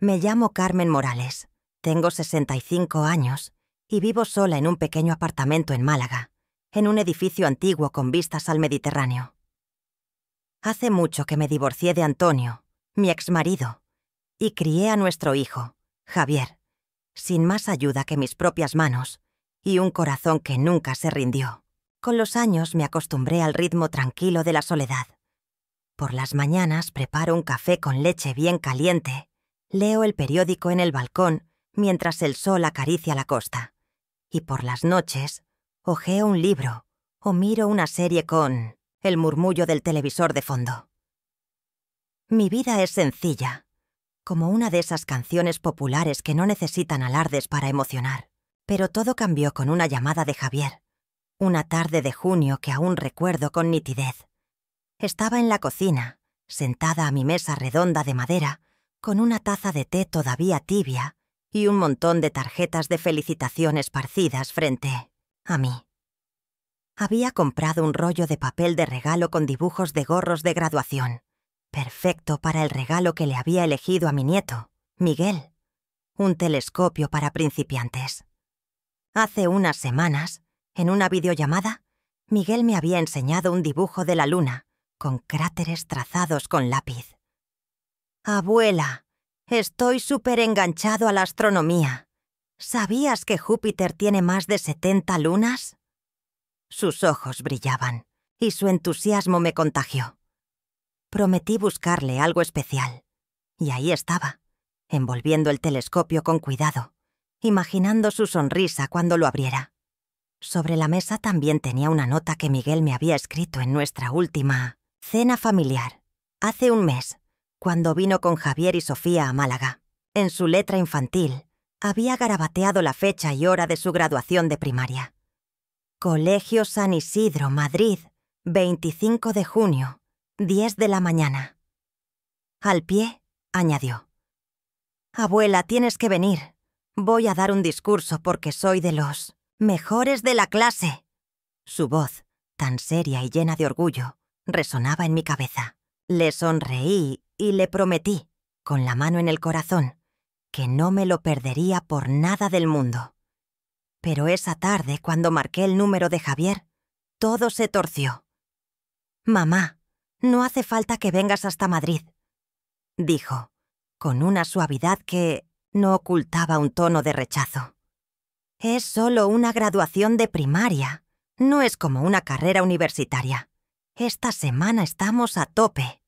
Me llamo Carmen Morales, tengo 65 años y vivo sola en un pequeño apartamento en Málaga, en un edificio antiguo con vistas al Mediterráneo. Hace mucho que me divorcié de Antonio, mi exmarido, y crié a nuestro hijo, Javier, sin más ayuda que mis propias manos y un corazón que nunca se rindió. Con los años me acostumbré al ritmo tranquilo de la soledad. Por las mañanas preparo un café con leche bien caliente, leo el periódico en el balcón mientras el sol acaricia la costa, y por las noches hojeo un libro o miro una serie con el murmullo del televisor de fondo. Mi vida es sencilla, como una de esas canciones populares que no necesitan alardes para emocionar. Pero todo cambió con una llamada de Javier, una tarde de junio que aún recuerdo con nitidez. Estaba en la cocina, sentada a mi mesa redonda de madera, con una taza de té todavía tibia y un montón de tarjetas de felicitación esparcidas frente a mí. Había comprado un rollo de papel de regalo con dibujos de gorros de graduación, perfecto para el regalo que le había elegido a mi nieto, Miguel, un telescopio para principiantes. Hace unas semanas, en una videollamada, Miguel me había enseñado un dibujo de la luna, con cráteres trazados con lápiz. «Abuela, estoy súper enganchado a la astronomía. ¿Sabías que Júpiter tiene más de 70 lunas?» Sus ojos brillaban, y su entusiasmo me contagió. Prometí buscarle algo especial, y ahí estaba, envolviendo el telescopio con cuidado, imaginando su sonrisa cuando lo abriera. Sobre la mesa también tenía una nota que Miguel me había escrito en nuestra última cena familiar, hace un mes, cuando vino con Javier y Sofía a Málaga. En su letra infantil había garabateado la fecha y hora de su graduación de primaria. Colegio San Isidro, Madrid, 25 de junio, 10 de la mañana. Al pie, añadió: «Abuela, tienes que venir. Voy a dar un discurso porque soy de los mejores de la clase». Su voz, tan seria y llena de orgullo, resonaba en mi cabeza. Le sonreí y le prometí, con la mano en el corazón, que no me lo perdería por nada del mundo. Pero esa tarde, cuando marqué el número de Javier, todo se torció. «Mamá, no hace falta que vengas hasta Madrid», dijo, con una suavidad que no ocultaba un tono de rechazo. «Es solo una graduación de primaria, no es como una carrera universitaria. Esta semana estamos a tope».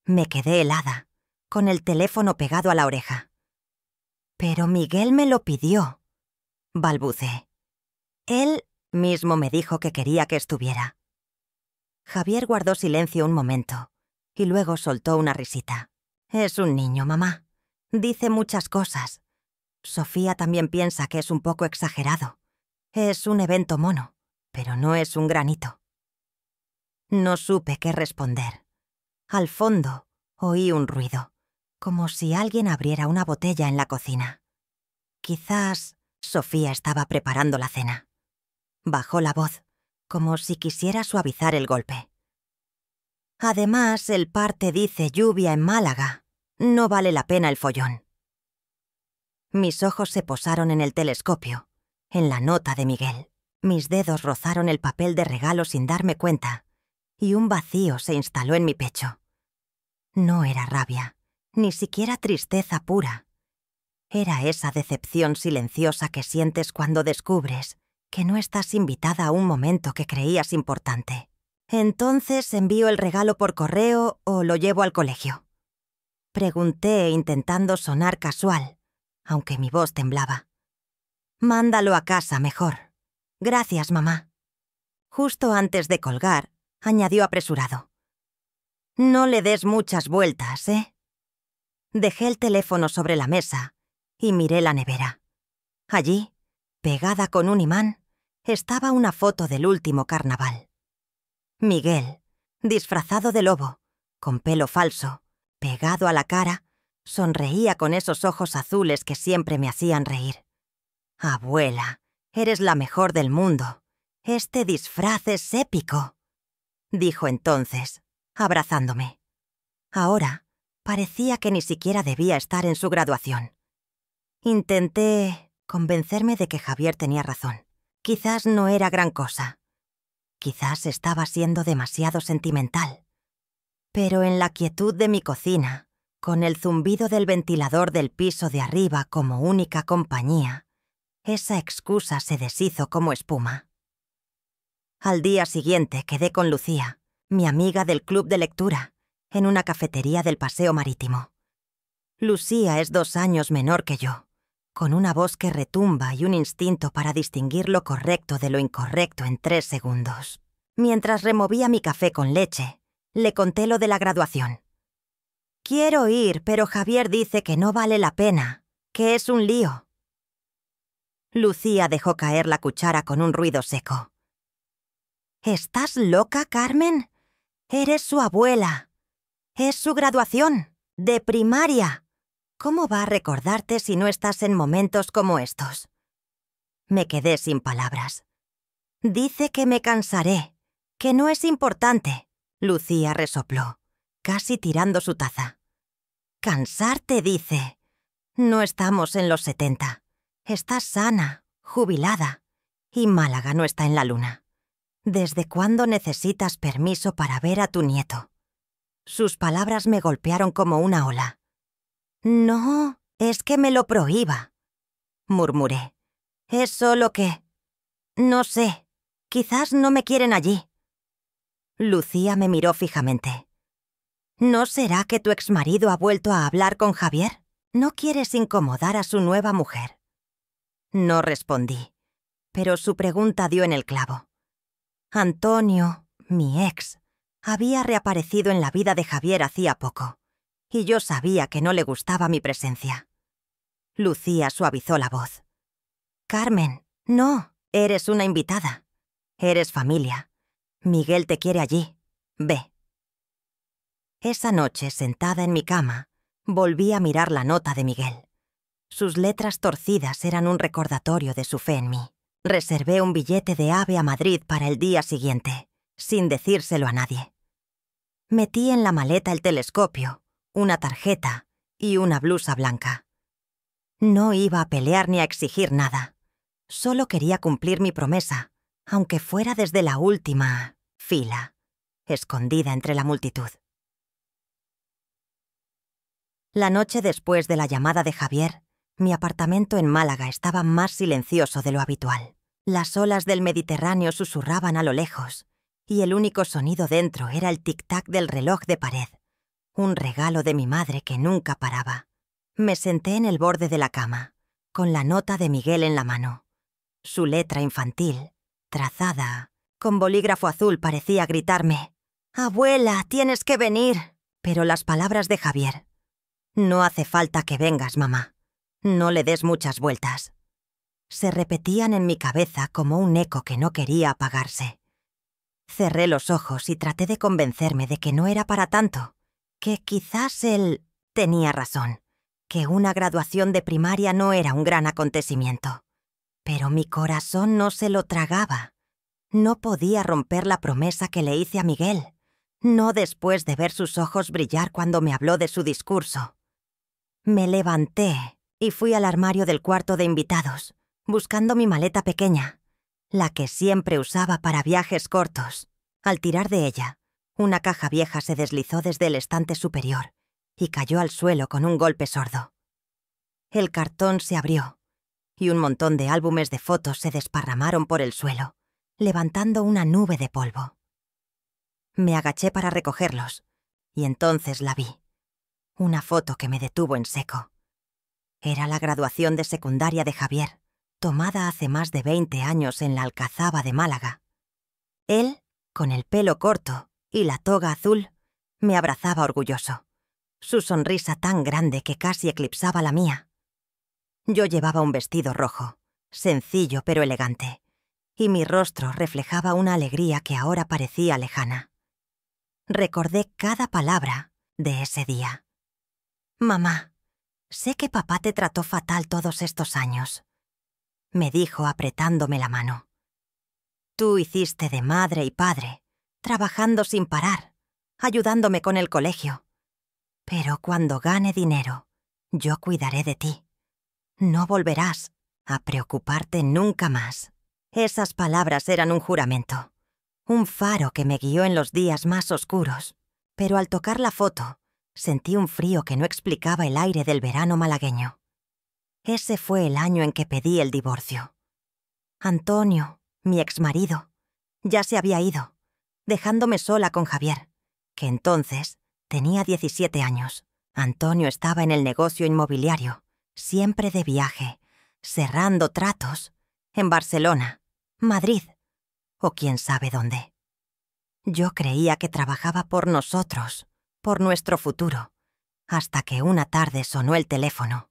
Me quedé helada, con el teléfono pegado a la oreja. «Pero Miguel me lo pidió», balbuceé. «Él mismo me dijo que quería que estuviera». Javier guardó silencio un momento, y luego soltó una risita. «Es un niño, mamá. Dice muchas cosas. Sofía también piensa que es un poco exagerado. Es un evento mono, pero no es un granito». No supe qué responder. Al fondo oí un ruido, como si alguien abriera una botella en la cocina. Quizás Sofía estaba preparando la cena. Bajó la voz, como si quisiera suavizar el golpe. «Además, el parte dice lluvia en Málaga. No vale la pena el follón». Mis ojos se posaron en el telescopio, en la nota de Miguel. Mis dedos rozaron el papel de regalo sin darme cuenta, y un vacío se instaló en mi pecho. No era rabia, ni siquiera tristeza pura. Era esa decepción silenciosa que sientes cuando descubres que no estás invitada a un momento que creías importante. «¿Entonces envío el regalo por correo o lo llevo al colegio?», pregunté intentando sonar casual, aunque mi voz temblaba. «Mándalo a casa mejor. Gracias, mamá». Justo antes de colgar, añadió apresurado: «No le des muchas vueltas, ¿eh?». Dejé el teléfono sobre la mesa y miré la nevera. Allí, pegada con un imán, estaba una foto del último carnaval. Miguel, disfrazado de lobo, con pelo falso, pegado a la cara, sonreía con esos ojos azules que siempre me hacían reír. «Abuela, eres la mejor del mundo. Este disfraz es épico», dijo entonces, abrazándome. Ahora, Parecía que ni siquiera debía estar en su graduación. Intenté convencerme de que Javier tenía razón. Quizás no era gran cosa. Quizás estaba siendo demasiado sentimental. Pero en la quietud de mi cocina, con el zumbido del ventilador del piso de arriba como única compañía, esa excusa se deshizo como espuma. Al día siguiente quedé con Lucía, mi amiga del club de lectura, en una cafetería del Paseo Marítimo. Lucía es 2 años menor que yo, con una voz que retumba y un instinto para distinguir lo correcto de lo incorrecto en 3 segundos. Mientras removía mi café con leche, le conté lo de la graduación. «Quiero ir, pero Javier dice que no vale la pena, que es un lío». Lucía dejó caer la cuchara con un ruido seco. «¿Estás loca, Carmen? Eres su abuela. Es su graduación, de primaria. ¿Cómo va a recordarte si no estás en momentos como estos?» Me quedé sin palabras. «Dice que me cansaré, que no es importante», Lucía resopló, casi tirando su taza. «Cansarte, dice. No estamos en los 70. Estás sana, jubilada, y Málaga no está en la luna. ¿Desde cuándo necesitas permiso para ver a tu nieto?» Sus palabras me golpearon como una ola. «No, es que me lo prohíba», murmuré. «Es solo que... no sé, quizás no me quieren allí». Lucía me miró fijamente. «¿No será que tu exmarido ha vuelto a hablar con Javier? ¿No quieres incomodar a su nueva mujer?» No respondí, pero su pregunta dio en el clavo. Antonio, mi ex, había reaparecido en la vida de Javier hacía poco, y yo sabía que no le gustaba mi presencia. Lucía suavizó la voz. «Carmen, no, eres una invitada. Eres familia. Miguel te quiere allí. Ve». Esa noche, sentada en mi cama, volví a mirar la nota de Miguel. Sus letras torcidas eran un recordatorio de su fe en mí. Reservé un billete de AVE a Madrid para el día siguiente, sin decírselo a nadie. Metí en la maleta el telescopio, una tarjeta y una blusa blanca. No iba a pelear ni a exigir nada. Solo quería cumplir mi promesa, aunque fuera desde la última fila, escondida entre la multitud. La noche después de la llamada de Javier, mi apartamento en Málaga estaba más silencioso de lo habitual. Las olas del Mediterráneo susurraban a lo lejos, y el único sonido dentro era el tic-tac del reloj de pared, un regalo de mi madre que nunca paraba. Me senté en el borde de la cama, con la nota de Miguel en la mano. Su letra infantil, trazada, con bolígrafo azul, parecía gritarme: «Abuela, tienes que venir». Pero las palabras de Javier: «No hace falta que vengas, mamá. No le des muchas vueltas», se repetían en mi cabeza como un eco que no quería apagarse. Cerré los ojos y traté de convencerme de que no era para tanto, que quizás él tenía razón, que una graduación de primaria no era un gran acontecimiento. Pero mi corazón no se lo tragaba. No podía romper la promesa que le hice a Miguel, no después de ver sus ojos brillar cuando me habló de su discurso. Me levanté y fui al armario del cuarto de invitados, buscando mi maleta pequeña, la que siempre usaba para viajes cortos. Al tirar de ella, una caja vieja se deslizó desde el estante superior y cayó al suelo con un golpe sordo. El cartón se abrió y un montón de álbumes de fotos se desparramaron por el suelo, levantando una nube de polvo. Me agaché para recogerlos y entonces la vi. Una foto que me detuvo en seco. Era la graduación de secundaria de Javier, tomada hace más de 20 años en la Alcazaba de Málaga. Él, con el pelo corto y la toga azul, me abrazaba orgulloso, su sonrisa tan grande que casi eclipsaba la mía. Yo llevaba un vestido rojo, sencillo pero elegante, y mi rostro reflejaba una alegría que ahora parecía lejana. Recordé cada palabra de ese día. «Mamá, sé que papá te trató fatal todos estos años», me dijo apretándome la mano. «Tú hiciste de madre y padre, trabajando sin parar, ayudándome con el colegio. Pero cuando gane dinero, yo cuidaré de ti. No volverás a preocuparte nunca más. Esas palabras eran un juramento, un faro que me guió en los días más oscuros. Pero al tocar la foto, sentí un frío que no explicaba el aire del verano malagueño. Ese fue el año en que pedí el divorcio. Antonio, mi exmarido, ya se había ido, dejándome sola con Javier, que entonces tenía 17 años. Antonio estaba en el negocio inmobiliario, siempre de viaje, cerrando tratos, en Barcelona, Madrid, o quién sabe dónde. Yo creía que trabajaba por nosotros, por nuestro futuro, hasta que una tarde sonó el teléfono.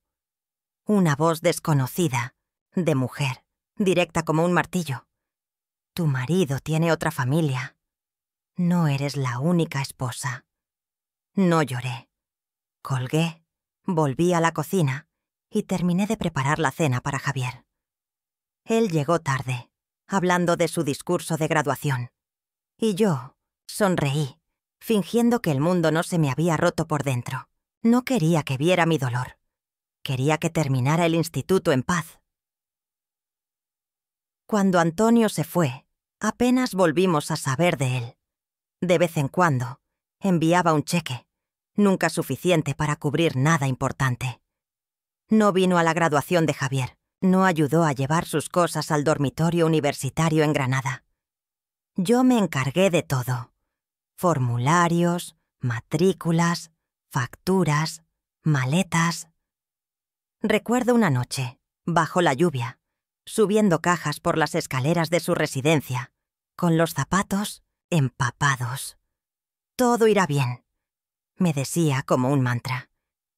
Una voz desconocida, de mujer, directa como un martillo. Tu marido tiene otra familia. No eres la única esposa. No lloré. Colgué, volví a la cocina y terminé de preparar la cena para Javier. Él llegó tarde, hablando de su discurso de graduación. Y yo sonreí, fingiendo que el mundo no se me había roto por dentro. No quería que viera mi dolor. Quería que terminara el instituto en paz. Cuando Antonio se fue, apenas volvimos a saber de él. De vez en cuando, enviaba un cheque, nunca suficiente para cubrir nada importante. No vino a la graduación de Javier, no ayudó a llevar sus cosas al dormitorio universitario en Granada. Yo me encargué de todo. Formularios, matrículas, facturas, maletas. Recuerdo una noche, bajo la lluvia, subiendo cajas por las escaleras de su residencia, con los zapatos empapados. Todo irá bien, me decía como un mantra.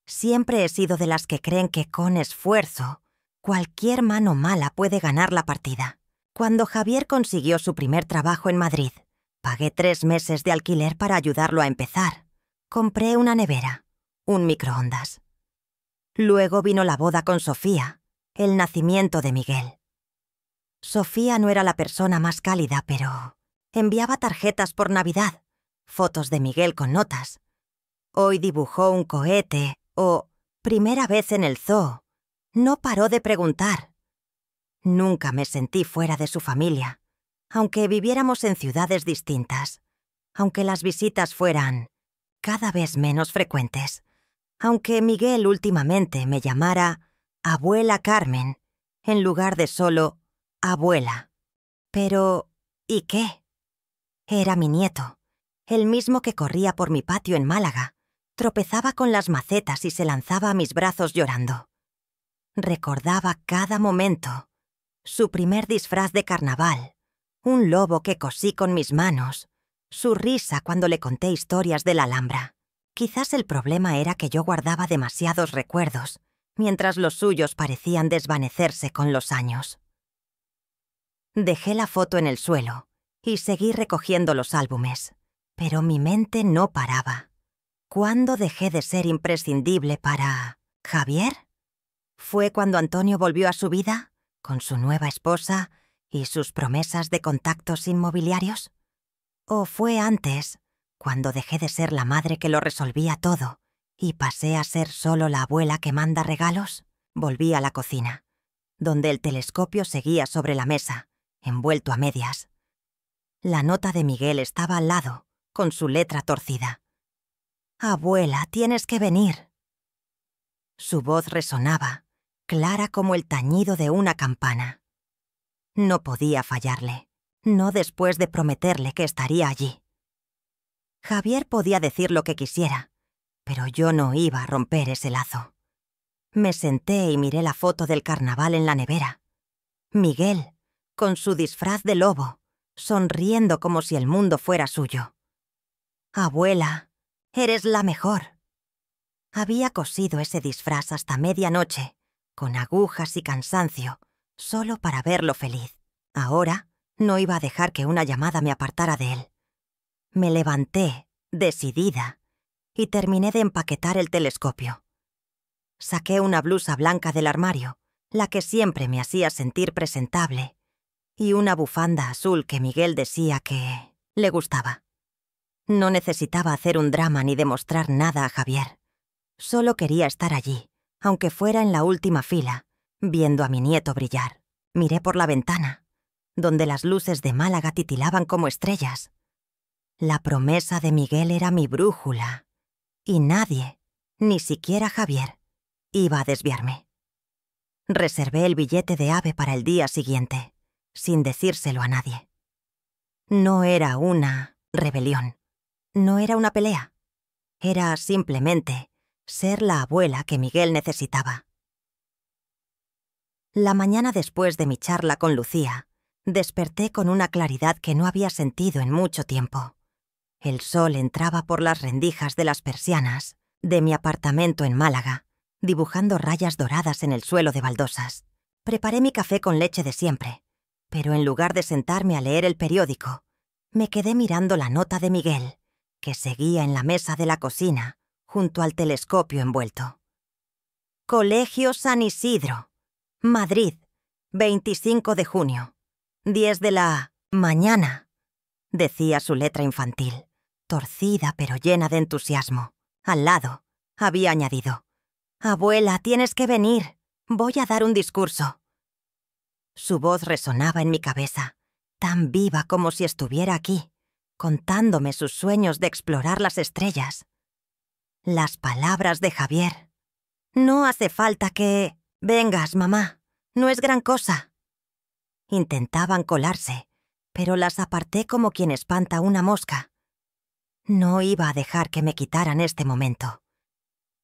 Siempre he sido de las que creen que con esfuerzo, cualquier mano mala puede ganar la partida. Cuando Javier consiguió su primer trabajo en Madrid, pagué 3 meses de alquiler para ayudarlo a empezar. Compré una nevera, un microondas. Luego vino la boda con Sofía, el nacimiento de Miguel. Sofía no era la persona más cálida, pero enviaba tarjetas por Navidad, fotos de Miguel con notas. Hoy dibujó un cohete o primera vez en el zoo. No paró de preguntar. Nunca me sentí fuera de su familia, aunque viviéramos en ciudades distintas, aunque las visitas fueran cada vez menos frecuentes, aunque Miguel últimamente me llamara Abuela Carmen en lugar de solo Abuela. Pero, ¿y qué? Era mi nieto, el mismo que corría por mi patio en Málaga, tropezaba con las macetas y se lanzaba a mis brazos llorando. Recordaba cada momento. Su primer disfraz de carnaval, un lobo que cosí con mis manos, su risa cuando le conté historias de la Alhambra. Quizás el problema era que yo guardaba demasiados recuerdos, mientras los suyos parecían desvanecerse con los años. Dejé la foto en el suelo y seguí recogiendo los álbumes, pero mi mente no paraba. ¿Cuándo dejé de ser imprescindible para Javier? ¿Fue cuando Antonio volvió a su vida, con su nueva esposa y sus promesas de contactos inmobiliarios? ¿O fue antes, cuando dejé de ser la madre que lo resolvía todo y pasé a ser solo la abuela que manda regalos? Volví a la cocina, donde el telescopio seguía sobre la mesa, envuelto a medias. La nota de Miguel estaba al lado, con su letra torcida. «Abuela, tienes que venir». Su voz resonaba, clara como el tañido de una campana. No podía fallarle, no después de prometerle que estaría allí. Javier podía decir lo que quisiera, pero yo no iba a romper ese lazo. Me senté y miré la foto del carnaval en la nevera. Miguel, con su disfraz de lobo, sonriendo como si el mundo fuera suyo. «Abuela, eres la mejor». Había cosido ese disfraz hasta medianoche, con agujas y cansancio, solo para verlo feliz. Ahora no iba a dejar que una llamada me apartara de él. Me levanté, decidida, y terminé de empaquetar el telescopio. Saqué una blusa blanca del armario, la que siempre me hacía sentir presentable, y una bufanda azul que Miguel decía que le gustaba. No necesitaba hacer un drama ni demostrar nada a Javier. Solo quería estar allí, aunque fuera en la última fila, viendo a mi nieto brillar. Miré por la ventana, donde las luces de Málaga titilaban como estrellas. La promesa de Miguel era mi brújula, y nadie, ni siquiera Javier, iba a desviarme. Reservé el billete de AVE para el día siguiente, sin decírselo a nadie. No era una rebelión, no era una pelea. Era simplemente ser la abuela que Miguel necesitaba. La mañana después de mi charla con Lucía, desperté con una claridad que no había sentido en mucho tiempo. El sol entraba por las rendijas de las persianas de mi apartamento en Málaga, dibujando rayas doradas en el suelo de baldosas. Preparé mi café con leche de siempre, pero en lugar de sentarme a leer el periódico, me quedé mirando la nota de Miguel, que seguía en la mesa de la cocina, junto al telescopio envuelto. Colegio San Isidro, Madrid, 25 de junio, 10 de la mañana, decía su letra infantil, torcida pero llena de entusiasmo. Al lado, había añadido: «Abuela, tienes que venir. Voy a dar un discurso». Su voz resonaba en mi cabeza, tan viva como si estuviera aquí, contándome sus sueños de explorar las estrellas. Las palabras de Javier. «No hace falta que vengas, mamá. No es gran cosa». Intentaban colarse, pero las aparté como quien espanta una mosca. No iba a dejar que me quitaran este momento.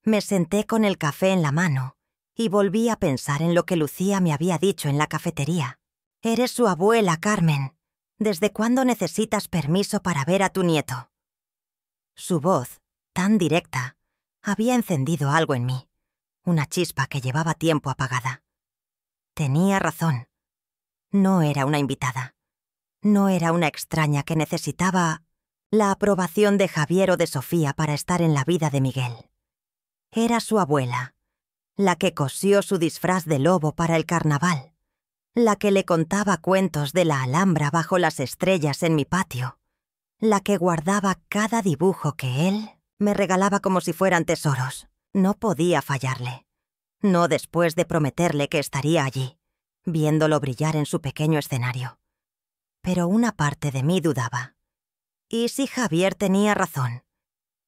Me senté con el café en la mano y volví a pensar en lo que Lucía me había dicho en la cafetería. «Eres su abuela, Carmen. ¿Desde cuándo necesitas permiso para ver a tu nieto?» Su voz, tan directa, había encendido algo en mí, una chispa que llevaba tiempo apagada. Tenía razón. No era una invitada. No era una extraña que necesitaba la aprobación de Javier o de Sofía para estar en la vida de Miguel. Era su abuela, la que cosió su disfraz de lobo para el carnaval, la que le contaba cuentos de la Alhambra bajo las estrellas en mi patio, la que guardaba cada dibujo que él me regalaba como si fueran tesoros. No podía fallarle. No después de prometerle que estaría allí, viéndolo brillar en su pequeño escenario. Pero una parte de mí dudaba. ¿Y si Javier tenía razón?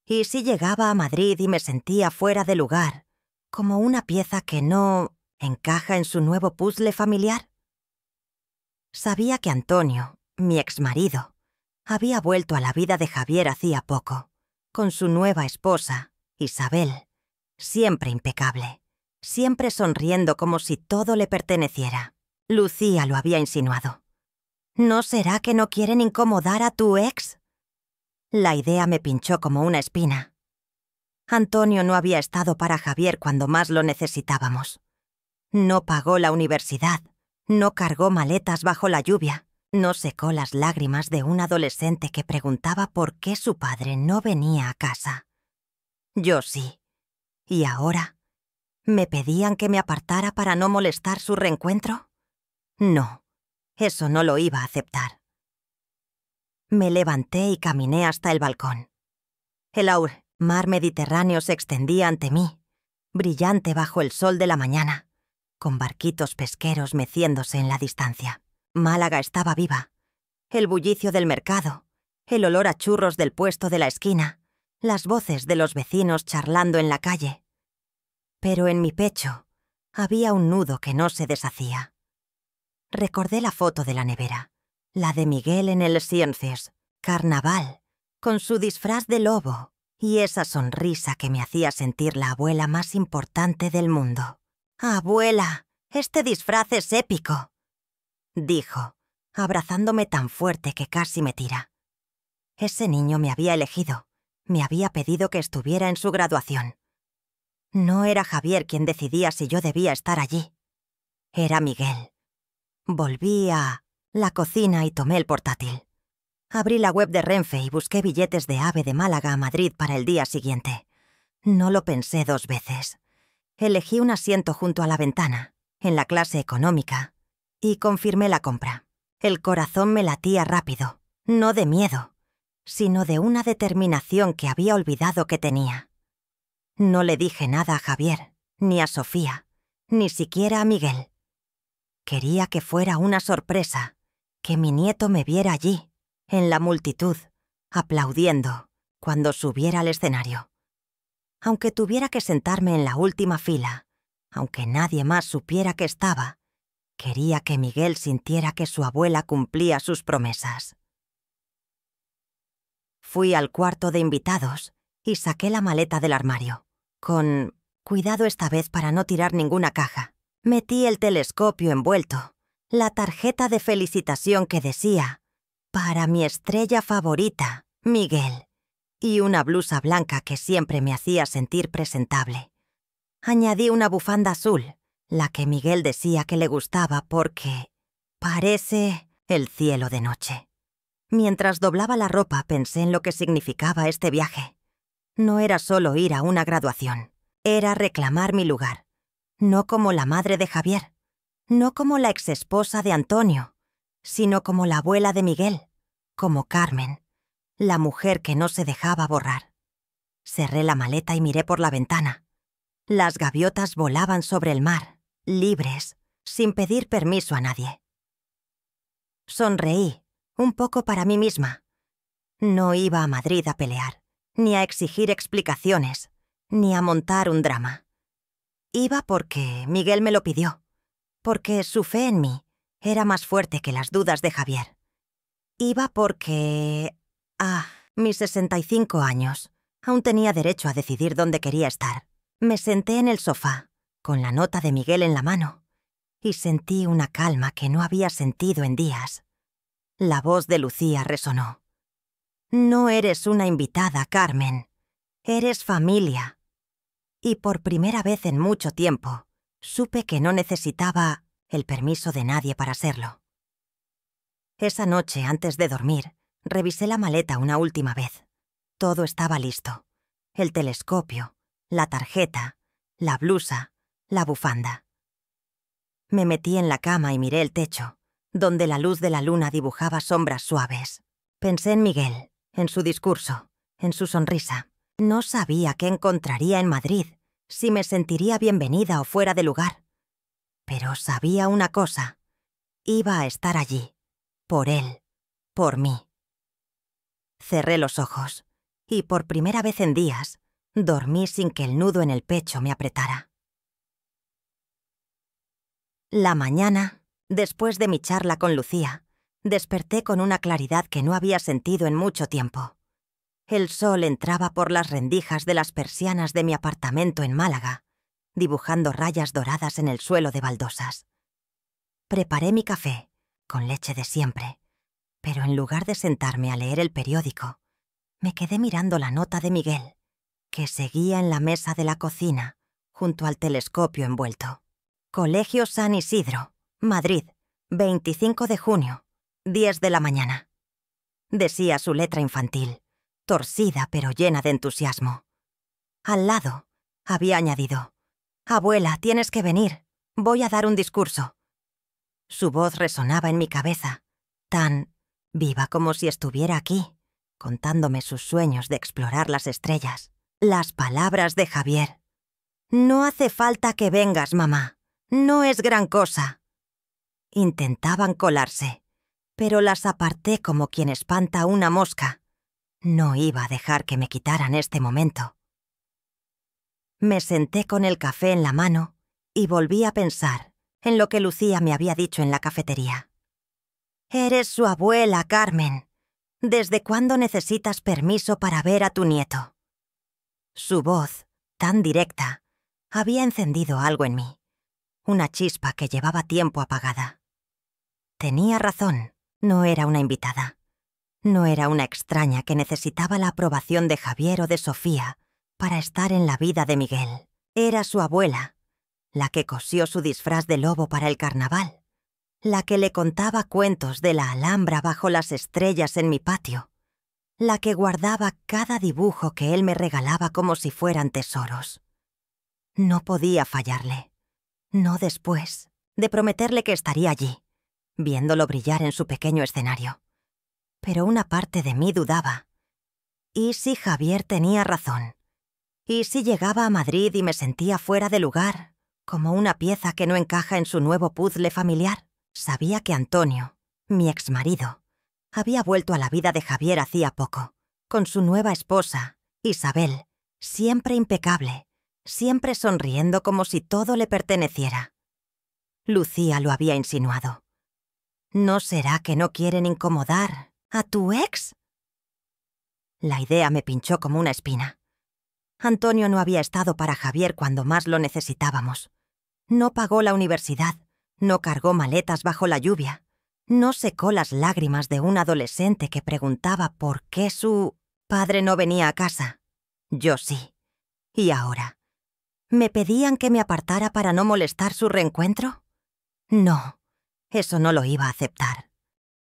¿Y si llegaba a Madrid y me sentía fuera de lugar, como una pieza que no encaja en su nuevo puzzle familiar? Sabía que Antonio, mi exmarido, había vuelto a la vida de Javier hacía poco, con su nueva esposa, Isabel, siempre impecable, siempre sonriendo como si todo le perteneciera. Lucía lo había insinuado. ¿No será que no quieren incomodar a tu ex? La idea me pinchó como una espina. Antonio no había estado para Javier cuando más lo necesitábamos. No pagó la universidad, no cargó maletas bajo la lluvia, no secó las lágrimas de un adolescente que preguntaba por qué su padre no venía a casa. Yo sí. ¿Y ahora? ¿Me pedían que me apartara para no molestar su reencuentro? No, eso no lo iba a aceptar. Me levanté y caminé hasta el balcón. El mar Mediterráneo se extendía ante mí, brillante bajo el sol de la mañana, con barquitos pesqueros meciéndose en la distancia. Málaga estaba viva. El bullicio del mercado, el olor a churros del puesto de la esquina, las voces de los vecinos charlando en la calle. Pero en mi pecho había un nudo que no se deshacía. Recordé la foto de la nevera, la de Miguel en el Sciences, carnaval, con su disfraz de lobo y esa sonrisa que me hacía sentir la abuela más importante del mundo. «Abuela, este disfraz es épico», dijo, abrazándome tan fuerte que casi me tira. Ese niño me había elegido, me había pedido que estuviera en su graduación. No era Javier quien decidía si yo debía estar allí. Era Miguel. Volví a la cocina y tomé el portátil. Abrí la web de Renfe y busqué billetes de AVE de Málaga a Madrid para el día siguiente. No lo pensé 2 veces. Elegí un asiento junto a la ventana, en la clase económica, y confirmé la compra. El corazón me latía rápido, no de miedo, sino de una determinación que había olvidado que tenía. No le dije nada a Javier, ni a Sofía, ni siquiera a Miguel. Quería que fuera una sorpresa, que mi nieto me viera allí, en la multitud, aplaudiendo, cuando subiera al escenario. Aunque tuviera que sentarme en la última fila, aunque nadie más supiera que estaba, quería que Miguel sintiera que su abuela cumplía sus promesas. Fui al cuarto de invitados y saqué la maleta del armario. Con cuidado esta vez para no tirar ninguna caja. Metí el telescopio envuelto, la tarjeta de felicitación que decía «Para mi estrella favorita, Miguel», y una blusa blanca que siempre me hacía sentir presentable. Añadí una bufanda azul, la que Miguel decía que le gustaba porque parece el cielo de noche. Mientras doblaba la ropa pensé en lo que significaba este viaje. No era solo ir a una graduación, era reclamar mi lugar. No como la madre de Javier, no como la exesposa de Antonio, sino como la abuela de Miguel, como Carmen, la mujer que no se dejaba borrar. Cerré la maleta y miré por la ventana. Las gaviotas volaban sobre el mar, libres, sin pedir permiso a nadie. Sonreí, un poco para mí misma. No iba a Madrid a pelear, ni a exigir explicaciones, ni a montar un drama. Iba porque Miguel me lo pidió, porque su fe en mí era más fuerte que las dudas de Javier. Iba porque, a mis 65 años, aún tenía derecho a decidir dónde quería estar. Me senté en el sofá, con la nota de Miguel en la mano, y sentí una calma que no había sentido en días. La voz de Lucía resonó. «No eres una invitada, Carmen. Eres familia». Y por primera vez en mucho tiempo, supe que no necesitaba el permiso de nadie para serlo. Esa noche, antes de dormir, revisé la maleta una última vez. Todo estaba listo. El telescopio, la tarjeta, la blusa, la bufanda. Me metí en la cama y miré el techo, donde la luz de la luna dibujaba sombras suaves. Pensé en Miguel, en su discurso, en su sonrisa. No sabía qué encontraría en Madrid, si me sentiría bienvenida o fuera de lugar. Pero sabía una cosa: iba a estar allí, por él, por mí. Cerré los ojos, y por primera vez en días, dormí sin que el nudo en el pecho me apretara. La mañana, después de mi charla con Lucía, desperté con una claridad que no había sentido en mucho tiempo. El sol entraba por las rendijas de las persianas de mi apartamento en Málaga, dibujando rayas doradas en el suelo de baldosas. Preparé mi café, con leche de siempre, pero en lugar de sentarme a leer el periódico, me quedé mirando la nota de Miguel, que seguía en la mesa de la cocina, junto al telescopio envuelto. Colegio San Isidro, Madrid, 25 de junio, 10 de la mañana. Decía su letra infantil, torcida pero llena de entusiasmo. Al lado, había añadido: «Abuela, tienes que venir. Voy a dar un discurso». Su voz resonaba en mi cabeza, tan viva como si estuviera aquí, contándome sus sueños de explorar las estrellas. Las palabras de Javier: «No hace falta que vengas, mamá. No es gran cosa». Intentaban colarse, pero las aparté como quien espanta una mosca. No iba a dejar que me quitaran este momento. Me senté con el café en la mano y volví a pensar en lo que Lucía me había dicho en la cafetería. «Eres su abuela, Carmen. ¿Desde cuándo necesitas permiso para ver a tu nieto?» Su voz, tan directa, había encendido algo en mí, una chispa que llevaba tiempo apagada. Tenía razón, no era una invitada. No era una extraña que necesitaba la aprobación de Javier o de Sofía para estar en la vida de Miguel. Era su abuela, la que cosió su disfraz de lobo para el carnaval, la que le contaba cuentos de la Alhambra bajo las estrellas en mi patio, la que guardaba cada dibujo que él me regalaba como si fueran tesoros. No podía fallarle, no después de prometerle que estaría allí, viéndolo brillar en su pequeño escenario. Pero una parte de mí dudaba. ¿Y si Javier tenía razón? ¿Y si llegaba a Madrid y me sentía fuera de lugar, como una pieza que no encaja en su nuevo puzzle familiar? Sabía que Antonio, mi exmarido, había vuelto a la vida de Javier hacía poco, con su nueva esposa, Isabel, siempre impecable, siempre sonriendo como si todo le perteneciera. Lucía lo había insinuado. ¿No será que no quieren incomodar a tu ex? La idea me pinchó como una espina. Antonio no había estado para Javier cuando más lo necesitábamos. No pagó la universidad, no cargó maletas bajo la lluvia, no secó las lágrimas de un adolescente que preguntaba por qué su padre no venía a casa. Yo sí. ¿Y ahora? ¿Me pedían que me apartara para no molestar su reencuentro? No, eso no lo iba a aceptar.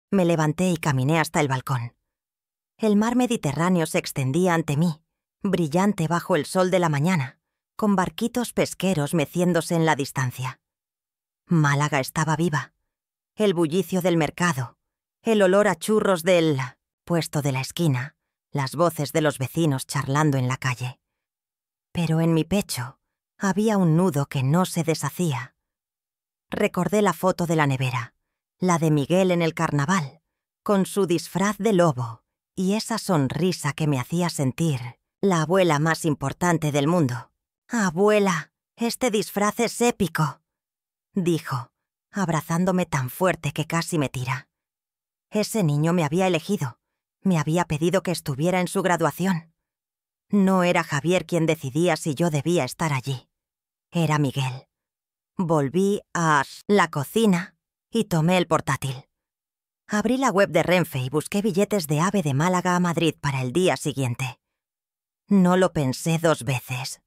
Me levanté y caminé hasta el balcón. El mar Mediterráneo se extendía ante mí, brillante bajo el sol de la mañana, con barquitos pesqueros meciéndose en la distancia. Málaga estaba viva. El bullicio del mercado, el olor a churros del puesto de la esquina, las voces de los vecinos charlando en la calle. Pero en mi pecho había un nudo que no se deshacía. Recordé la foto de la nevera, la de Miguel en el carnaval, con su disfraz de lobo y esa sonrisa que me hacía sentir la abuela más importante del mundo. «Abuela, este disfraz es épico», dijo, abrazándome tan fuerte que casi me tira. Ese niño me había elegido, me había pedido que estuviera en su graduación. No era Javier quien decidía si yo debía estar allí. Era Miguel. Volví a la cocina y tomé el portátil. Abrí la web de Renfe y busqué billetes de AVE de Málaga a Madrid para el día siguiente. No lo pensé 2 veces.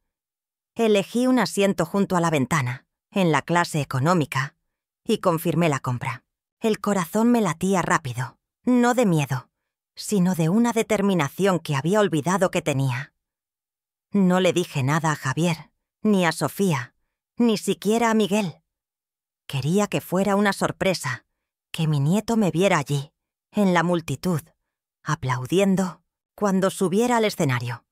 Elegí un asiento junto a la ventana, en la clase económica, y confirmé la compra. El corazón me latía rápido, no de miedo, sino de una determinación que había olvidado que tenía. No le dije nada a Javier, ni a Sofía, ni siquiera a Miguel. Quería que fuera una sorpresa, que mi nieto me viera allí, en la multitud, aplaudiendo cuando subiera al escenario.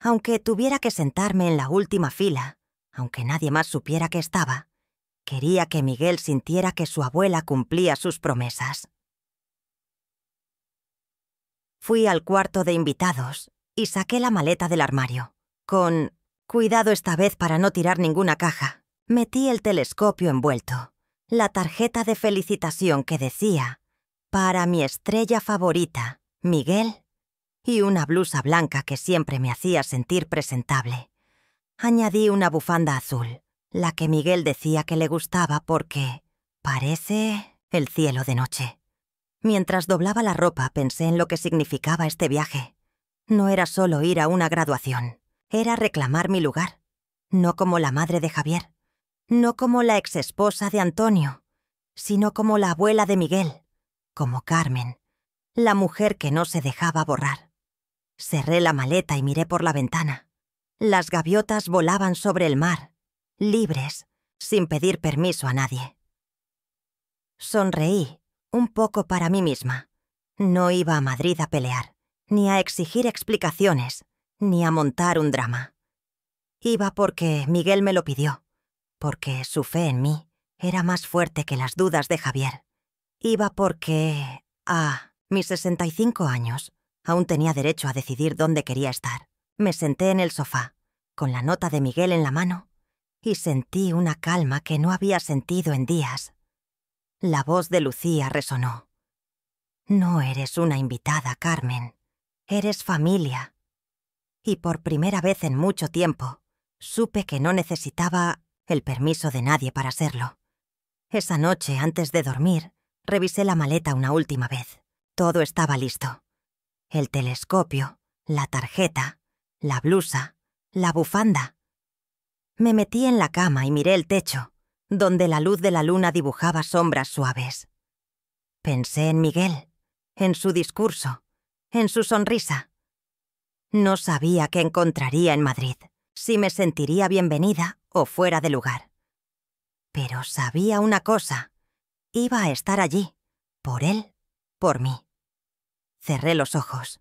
Aunque tuviera que sentarme en la última fila, aunque nadie más supiera que estaba, quería que Miguel sintiera que su abuela cumplía sus promesas. Fui al cuarto de invitados y saqué la maleta del armario. Con cuidado esta vez para no tirar ninguna caja, metí el telescopio envuelto, la tarjeta de felicitación que decía «Para mi estrella favorita, Miguel», y una blusa blanca que siempre me hacía sentir presentable. Añadí una bufanda azul, la que Miguel decía que le gustaba porque parece el cielo de noche. Mientras doblaba la ropa pensé en lo que significaba este viaje. No era solo ir a una graduación, era reclamar mi lugar. No como la madre de Javier, no como la exesposa de Antonio, sino como la abuela de Miguel, como Carmen, la mujer que no se dejaba borrar. Cerré la maleta y miré por la ventana. Las gaviotas volaban sobre el mar, libres, sin pedir permiso a nadie. Sonreí, un poco para mí misma. No iba a Madrid a pelear, ni a exigir explicaciones, ni a montar un drama. Iba porque Miguel me lo pidió, porque su fe en mí era más fuerte que las dudas de Javier. Iba porque, a mis 65 años, aún tenía derecho a decidir dónde quería estar. Me senté en el sofá, con la nota de Miguel en la mano, y sentí una calma que no había sentido en días. La voz de Lucía resonó. «No eres una invitada, Carmen. Eres familia». Y por primera vez en mucho tiempo, supe que no necesitaba el permiso de nadie para serlo. Esa noche, antes de dormir, revisé la maleta una última vez. Todo estaba listo. El telescopio, la tarjeta, la blusa, la bufanda. Me metí en la cama y miré el techo, donde la luz de la luna dibujaba sombras suaves. Pensé en Miguel, en su discurso, en su sonrisa. No sabía qué encontraría en Madrid, si me sentiría bienvenida o fuera de lugar. Pero sabía una cosa, iba a estar allí, por él, por mí. Cerré los ojos,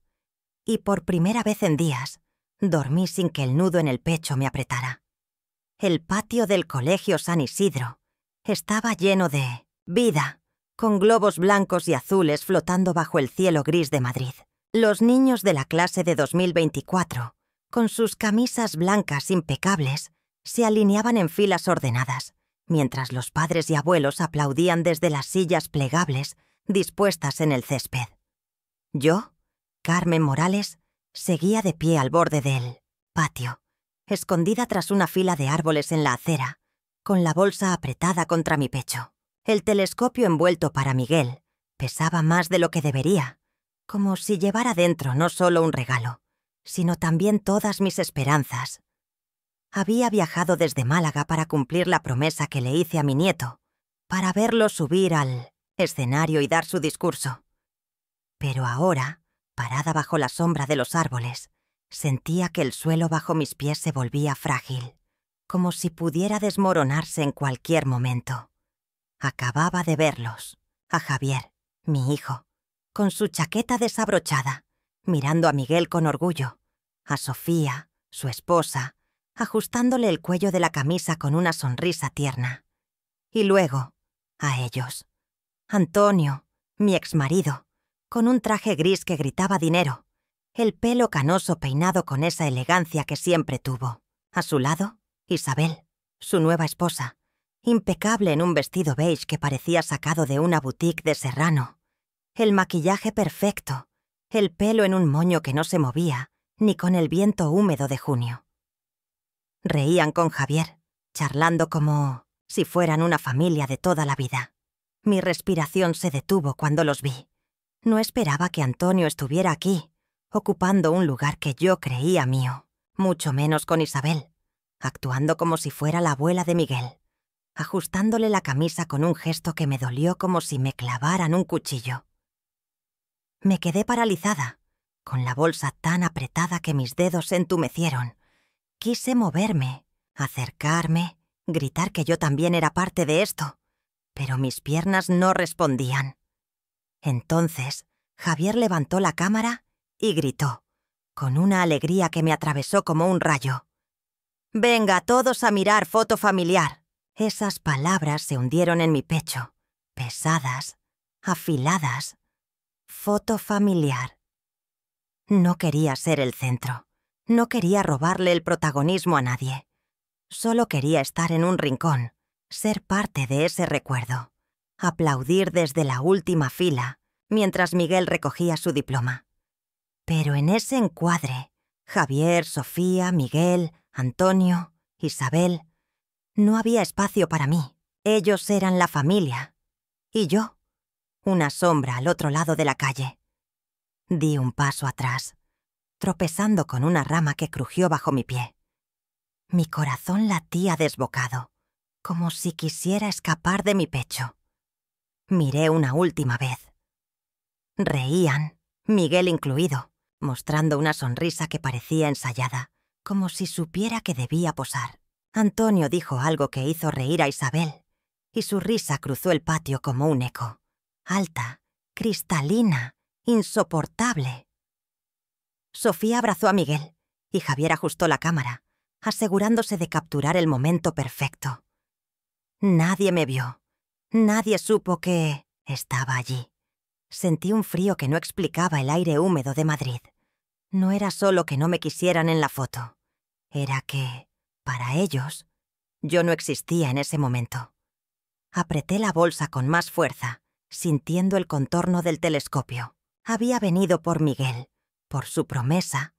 y por primera vez en días, Dormí sin que el nudo en el pecho me apretara. El patio del Colegio San Isidro estaba lleno de vida, con globos blancos y azules flotando bajo el cielo gris de Madrid. Los niños de la clase de 2024, con sus camisas blancas impecables, se alineaban en filas ordenadas, mientras los padres y abuelos aplaudían desde las sillas plegables dispuestas en el césped. Yo, Carmen Morales, seguía de pie al borde del patio, escondida tras una fila de árboles en la acera, con la bolsa apretada contra mi pecho. El telescopio envuelto para Miguel pesaba más de lo que debería, como si llevara dentro no solo un regalo, sino también todas mis esperanzas. Había viajado desde Málaga para cumplir la promesa que le hice a mi nieto, para verlo subir al escenario y dar su discurso. Pero ahora, parada bajo la sombra de los árboles, sentía que el suelo bajo mis pies se volvía frágil, como si pudiera desmoronarse en cualquier momento. Acababa de verlos, a Javier, mi hijo, con su chaqueta desabrochada, mirando a Miguel con orgullo, a Sofía, su esposa, ajustándole el cuello de la camisa con una sonrisa tierna. Y luego, a ellos. Antonio, mi exmarido, con un traje gris que gritaba dinero, el pelo canoso peinado con esa elegancia que siempre tuvo. A su lado, Isabel, su nueva esposa, impecable en un vestido beige que parecía sacado de una boutique de Serrano. El maquillaje perfecto, el pelo en un moño que no se movía, ni con el viento húmedo de junio. Reían con Javier, charlando como si fueran una familia de toda la vida. Mi respiración se detuvo cuando los vi. No esperaba que Antonio estuviera aquí, ocupando un lugar que yo creía mío, mucho menos con Isabel, actuando como si fuera la abuela de Miguel, ajustándole la camisa con un gesto que me dolió como si me clavaran un cuchillo. Me quedé paralizada, con la bolsa tan apretada que mis dedos se entumecieron. Quise moverme, acercarme, gritar que yo también era parte de esto, pero mis piernas no respondían. Entonces, Javier levantó la cámara y gritó, con una alegría que me atravesó como un rayo. «Venga, todos a mirar foto familiar». Esas palabras se hundieron en mi pecho, pesadas, afiladas. Foto familiar. No quería ser el centro. No quería robarle el protagonismo a nadie. Solo quería estar en un rincón, ser parte de ese recuerdo, aplaudir desde la última fila, mientras Miguel recogía su diploma. Pero en ese encuadre, Javier, Sofía, Miguel, Antonio, Isabel, no había espacio para mí. Ellos eran la familia. Y yo, una sombra al otro lado de la calle. Di un paso atrás, tropezando con una rama que crujió bajo mi pie. Mi corazón latía desbocado, como si quisiera escapar de mi pecho. Miré una última vez. Reían, Miguel incluido, mostrando una sonrisa que parecía ensayada, como si supiera que debía posar. Antonio dijo algo que hizo reír a Isabel, y su risa cruzó el patio como un eco. Alta, cristalina, insoportable. Sofía abrazó a Miguel, y Javier ajustó la cámara, asegurándose de capturar el momento perfecto. Nadie me vio. Nadie supo que estaba allí. Sentí un frío que no explicaba el aire húmedo de Madrid. No era solo que no me quisieran en la foto. Era que, para ellos, yo no existía en ese momento. Apreté la bolsa con más fuerza, sintiendo el contorno del telescopio. Había venido por Miguel, por su promesa,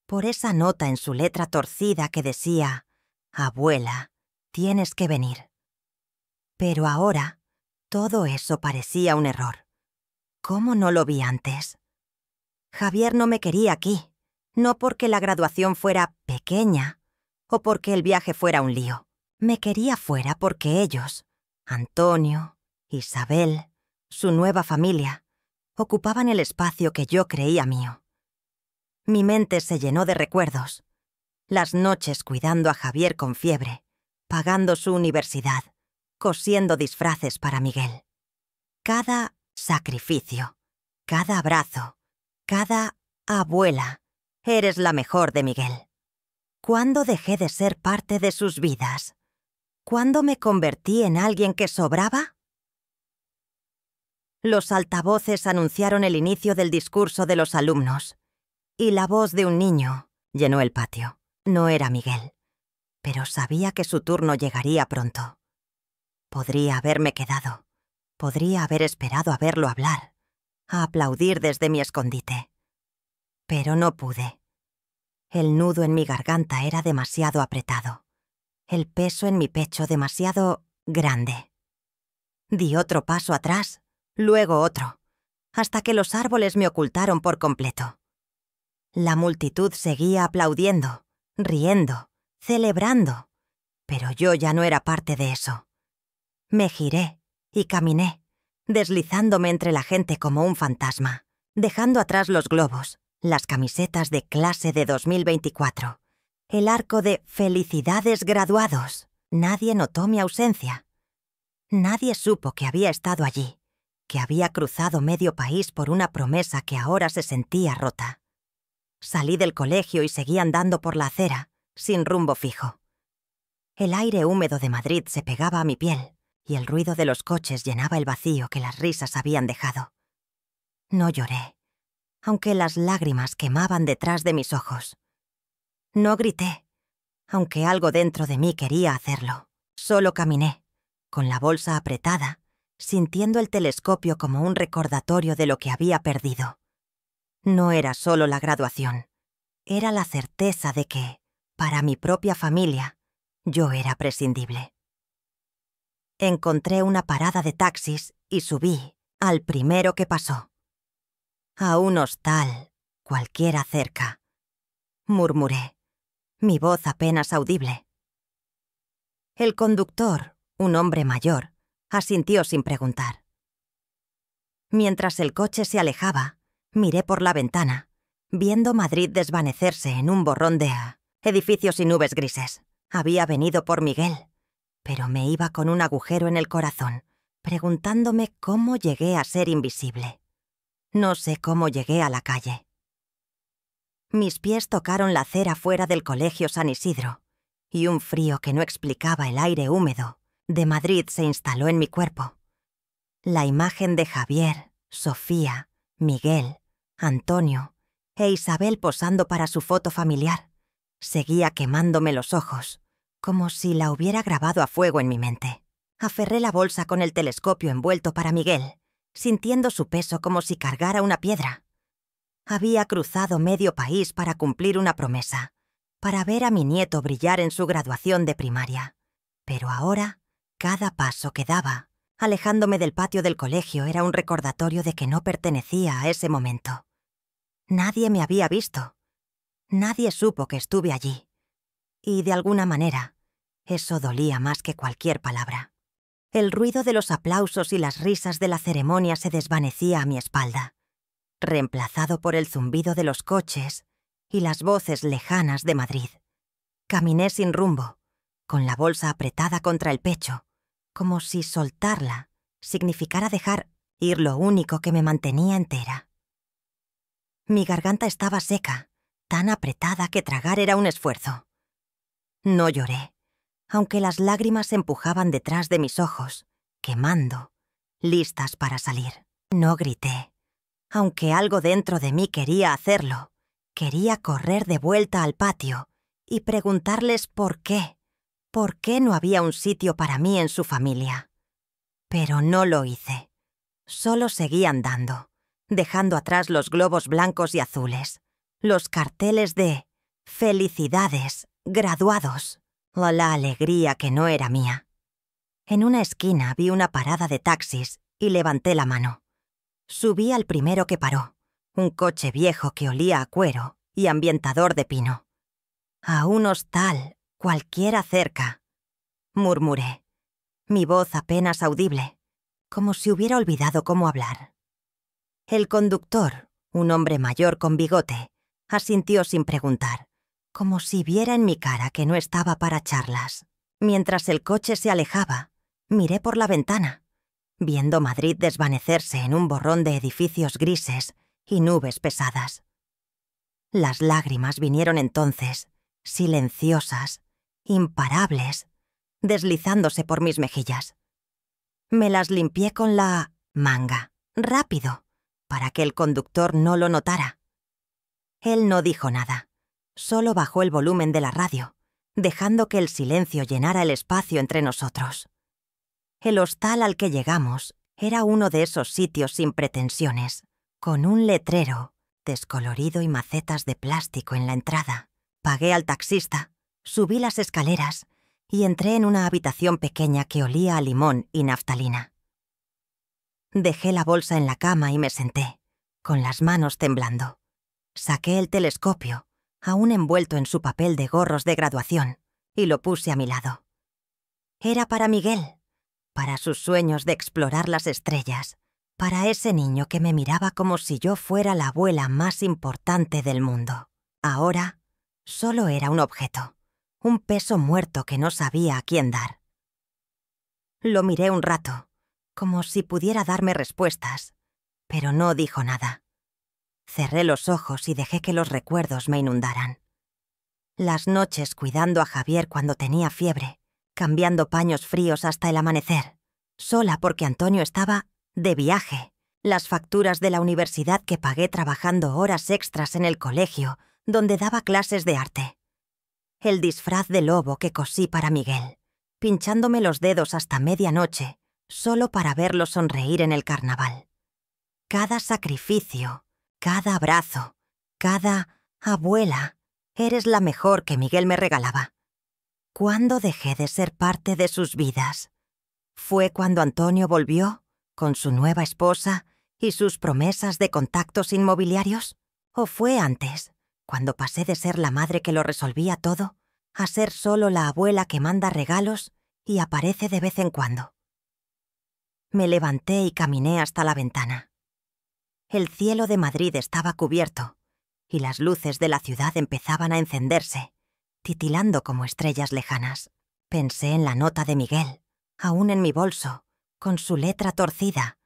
por esa nota en su letra torcida que decía: «Abuela, tienes que venir». Pero ahora, todo eso parecía un error. ¿Cómo no lo vi antes? Javier no me quería aquí, no porque la graduación fuera pequeña o porque el viaje fuera un lío. Me quería fuera porque ellos, Antonio, Isabel, su nueva familia, ocupaban el espacio que yo creía mío. Mi mente se llenó de recuerdos. Las noches cuidando a Javier con fiebre, pagando su universidad, cosiendo disfraces para Miguel. Cada sacrificio, cada abrazo, cada abuela. Eres la mejor de Miguel. ¿Cuándo dejé de ser parte de sus vidas? ¿Cuándo me convertí en alguien que sobraba? Los altavoces anunciaron el inicio del discurso de los alumnos, y la voz de un niño llenó el patio. No era Miguel, pero sabía que su turno llegaría pronto. Podría haberme quedado. Podría haber esperado a verlo hablar, a aplaudir desde mi escondite. Pero no pude. El nudo en mi garganta era demasiado apretado. El peso en mi pecho demasiado grande. Di otro paso atrás, luego otro, hasta que los árboles me ocultaron por completo. La multitud seguía aplaudiendo, riendo, celebrando, pero yo ya no era parte de eso. Me giré y caminé, deslizándome entre la gente como un fantasma, dejando atrás los globos, las camisetas de clase de 2024, el arco de «Felicidades graduados». Nadie notó mi ausencia. Nadie supo que había estado allí, que había cruzado medio país por una promesa que ahora se sentía rota. Salí del colegio y seguí andando por la acera, sin rumbo fijo. El aire húmedo de Madrid se pegaba a mi piel y el ruido de los coches llenaba el vacío que las risas habían dejado. No lloré, aunque las lágrimas quemaban detrás de mis ojos. No grité, aunque algo dentro de mí quería hacerlo. Solo caminé, con la bolsa apretada, sintiendo el telescopio como un recordatorio de lo que había perdido. No era solo la graduación, era la certeza de que, para mi propia familia, yo era prescindible. Encontré una parada de taxis y subí al primero que pasó. «A un hostal, cualquiera cerca», murmuré, mi voz apenas audible. El conductor, un hombre mayor, asintió sin preguntar. Mientras el coche se alejaba, miré por la ventana, viendo Madrid desvanecerse en un borrón de edificios y nubes grises. Había venido por Miguel, pero me iba con un agujero en el corazón, preguntándome cómo llegué a ser invisible. No sé cómo llegué a la calle. Mis pies tocaron la acera fuera del Colegio San Isidro, y un frío que no explicaba el aire húmedo de Madrid se instaló en mi cuerpo. La imagen de Javier, Sofía, Miguel, Antonio e Isabel posando para su foto familiar seguía quemándome los ojos, como si la hubiera grabado a fuego en mi mente. Aferré la bolsa con el telescopio envuelto para Miguel, sintiendo su peso como si cargara una piedra. Había cruzado medio país para cumplir una promesa, para ver a mi nieto brillar en su graduación de primaria. Pero ahora, cada paso que daba, alejándome del patio del colegio, era un recordatorio de que no pertenecía a ese momento. Nadie me había visto. Nadie supo que estuve allí. Y de alguna manera, eso dolía más que cualquier palabra. El ruido de los aplausos y las risas de la ceremonia se desvanecía a mi espalda, reemplazado por el zumbido de los coches y las voces lejanas de Madrid. Caminé sin rumbo, con la bolsa apretada contra el pecho, como si soltarla significara dejar ir lo único que me mantenía entera. Mi garganta estaba seca, tan apretada que tragar era un esfuerzo. No lloré, aunque las lágrimas empujaban detrás de mis ojos, quemando, listas para salir. No grité, aunque algo dentro de mí quería hacerlo. Quería correr de vuelta al patio y preguntarles por qué no había un sitio para mí en su familia. Pero no lo hice. Solo seguí andando, dejando atrás los globos blancos y azules, los carteles de «Felicidades, graduados», la alegría que no era mía. En una esquina vi una parada de taxis y levanté la mano. Subí al primero que paró, un coche viejo que olía a cuero y ambientador de pino. «A un hostal, cualquiera cerca», murmuré, mi voz apenas audible, como si hubiera olvidado cómo hablar. El conductor, un hombre mayor con bigote, asintió sin preguntar, como si viera en mi cara que no estaba para charlas. Mientras el coche se alejaba, miré por la ventana, viendo Madrid desvanecerse en un borrón de edificios grises y nubes pesadas. Las lágrimas vinieron entonces, silenciosas, imparables, deslizándose por mis mejillas. Me las limpié con la manga, rápido, para que el conductor no lo notara. Él no dijo nada, solo bajó el volumen de la radio, dejando que el silencio llenara el espacio entre nosotros. El hostal al que llegamos era uno de esos sitios sin pretensiones, con un letrero descolorido y macetas de plástico en la entrada. Pagué al taxista, subí las escaleras y entré en una habitación pequeña que olía a limón y naftalina. Dejé la bolsa en la cama y me senté, con las manos temblando. Saqué el telescopio, aún envuelto en su papel de gorros de graduación, y lo puse a mi lado. Era para Miguel, para sus sueños de explorar las estrellas, para ese niño que me miraba como si yo fuera la abuela más importante del mundo. Ahora, solo era un objeto, un peso muerto que no sabía a quién dar. Lo miré un rato, como si pudiera darme respuestas, pero no dijo nada. Cerré los ojos y dejé que los recuerdos me inundaran. Las noches cuidando a Javier cuando tenía fiebre, cambiando paños fríos hasta el amanecer, sola porque Antonio estaba de viaje, las facturas de la universidad que pagué trabajando horas extras en el colegio donde daba clases de arte, el disfraz de lobo que cosí para Miguel, pinchándome los dedos hasta medianoche solo para verlo sonreír en el carnaval. Cada sacrificio, cada abrazo, cada abuela, eres la mejor que Miguel me regalaba. ¿Cuándo dejé de ser parte de sus vidas? ¿Fue cuando Antonio volvió, con su nueva esposa y sus promesas de contactos inmobiliarios? ¿O fue antes, cuando pasé de ser la madre que lo resolvía todo, a ser solo la abuela que manda regalos y aparece de vez en cuando? Me levanté y caminé hasta la ventana. El cielo de Madrid estaba cubierto, y las luces de la ciudad empezaban a encenderse, titilando como estrellas lejanas. Pensé en la nota de Miguel, aún en mi bolso, con su letra torcida.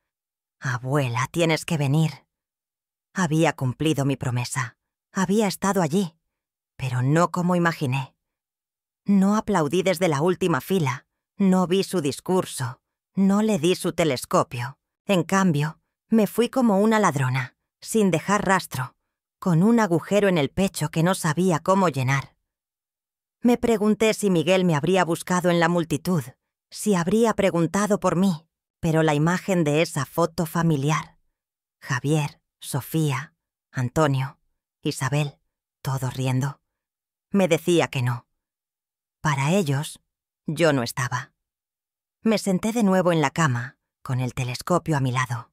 «Abuela, tienes que venir». Había cumplido mi promesa. Había estado allí, pero no como imaginé. No aplaudí desde la última fila, no vi su discurso, no le di su telescopio. En cambio, me fui como una ladrona, sin dejar rastro, con un agujero en el pecho que no sabía cómo llenar. Me pregunté si Miguel me habría buscado en la multitud, si habría preguntado por mí, pero la imagen de esa foto familiar, Javier, Sofía, Antonio, Isabel, todos riendo, me decía que no. Para ellos, yo no estaba. Me senté de nuevo en la cama, con el telescopio a mi lado.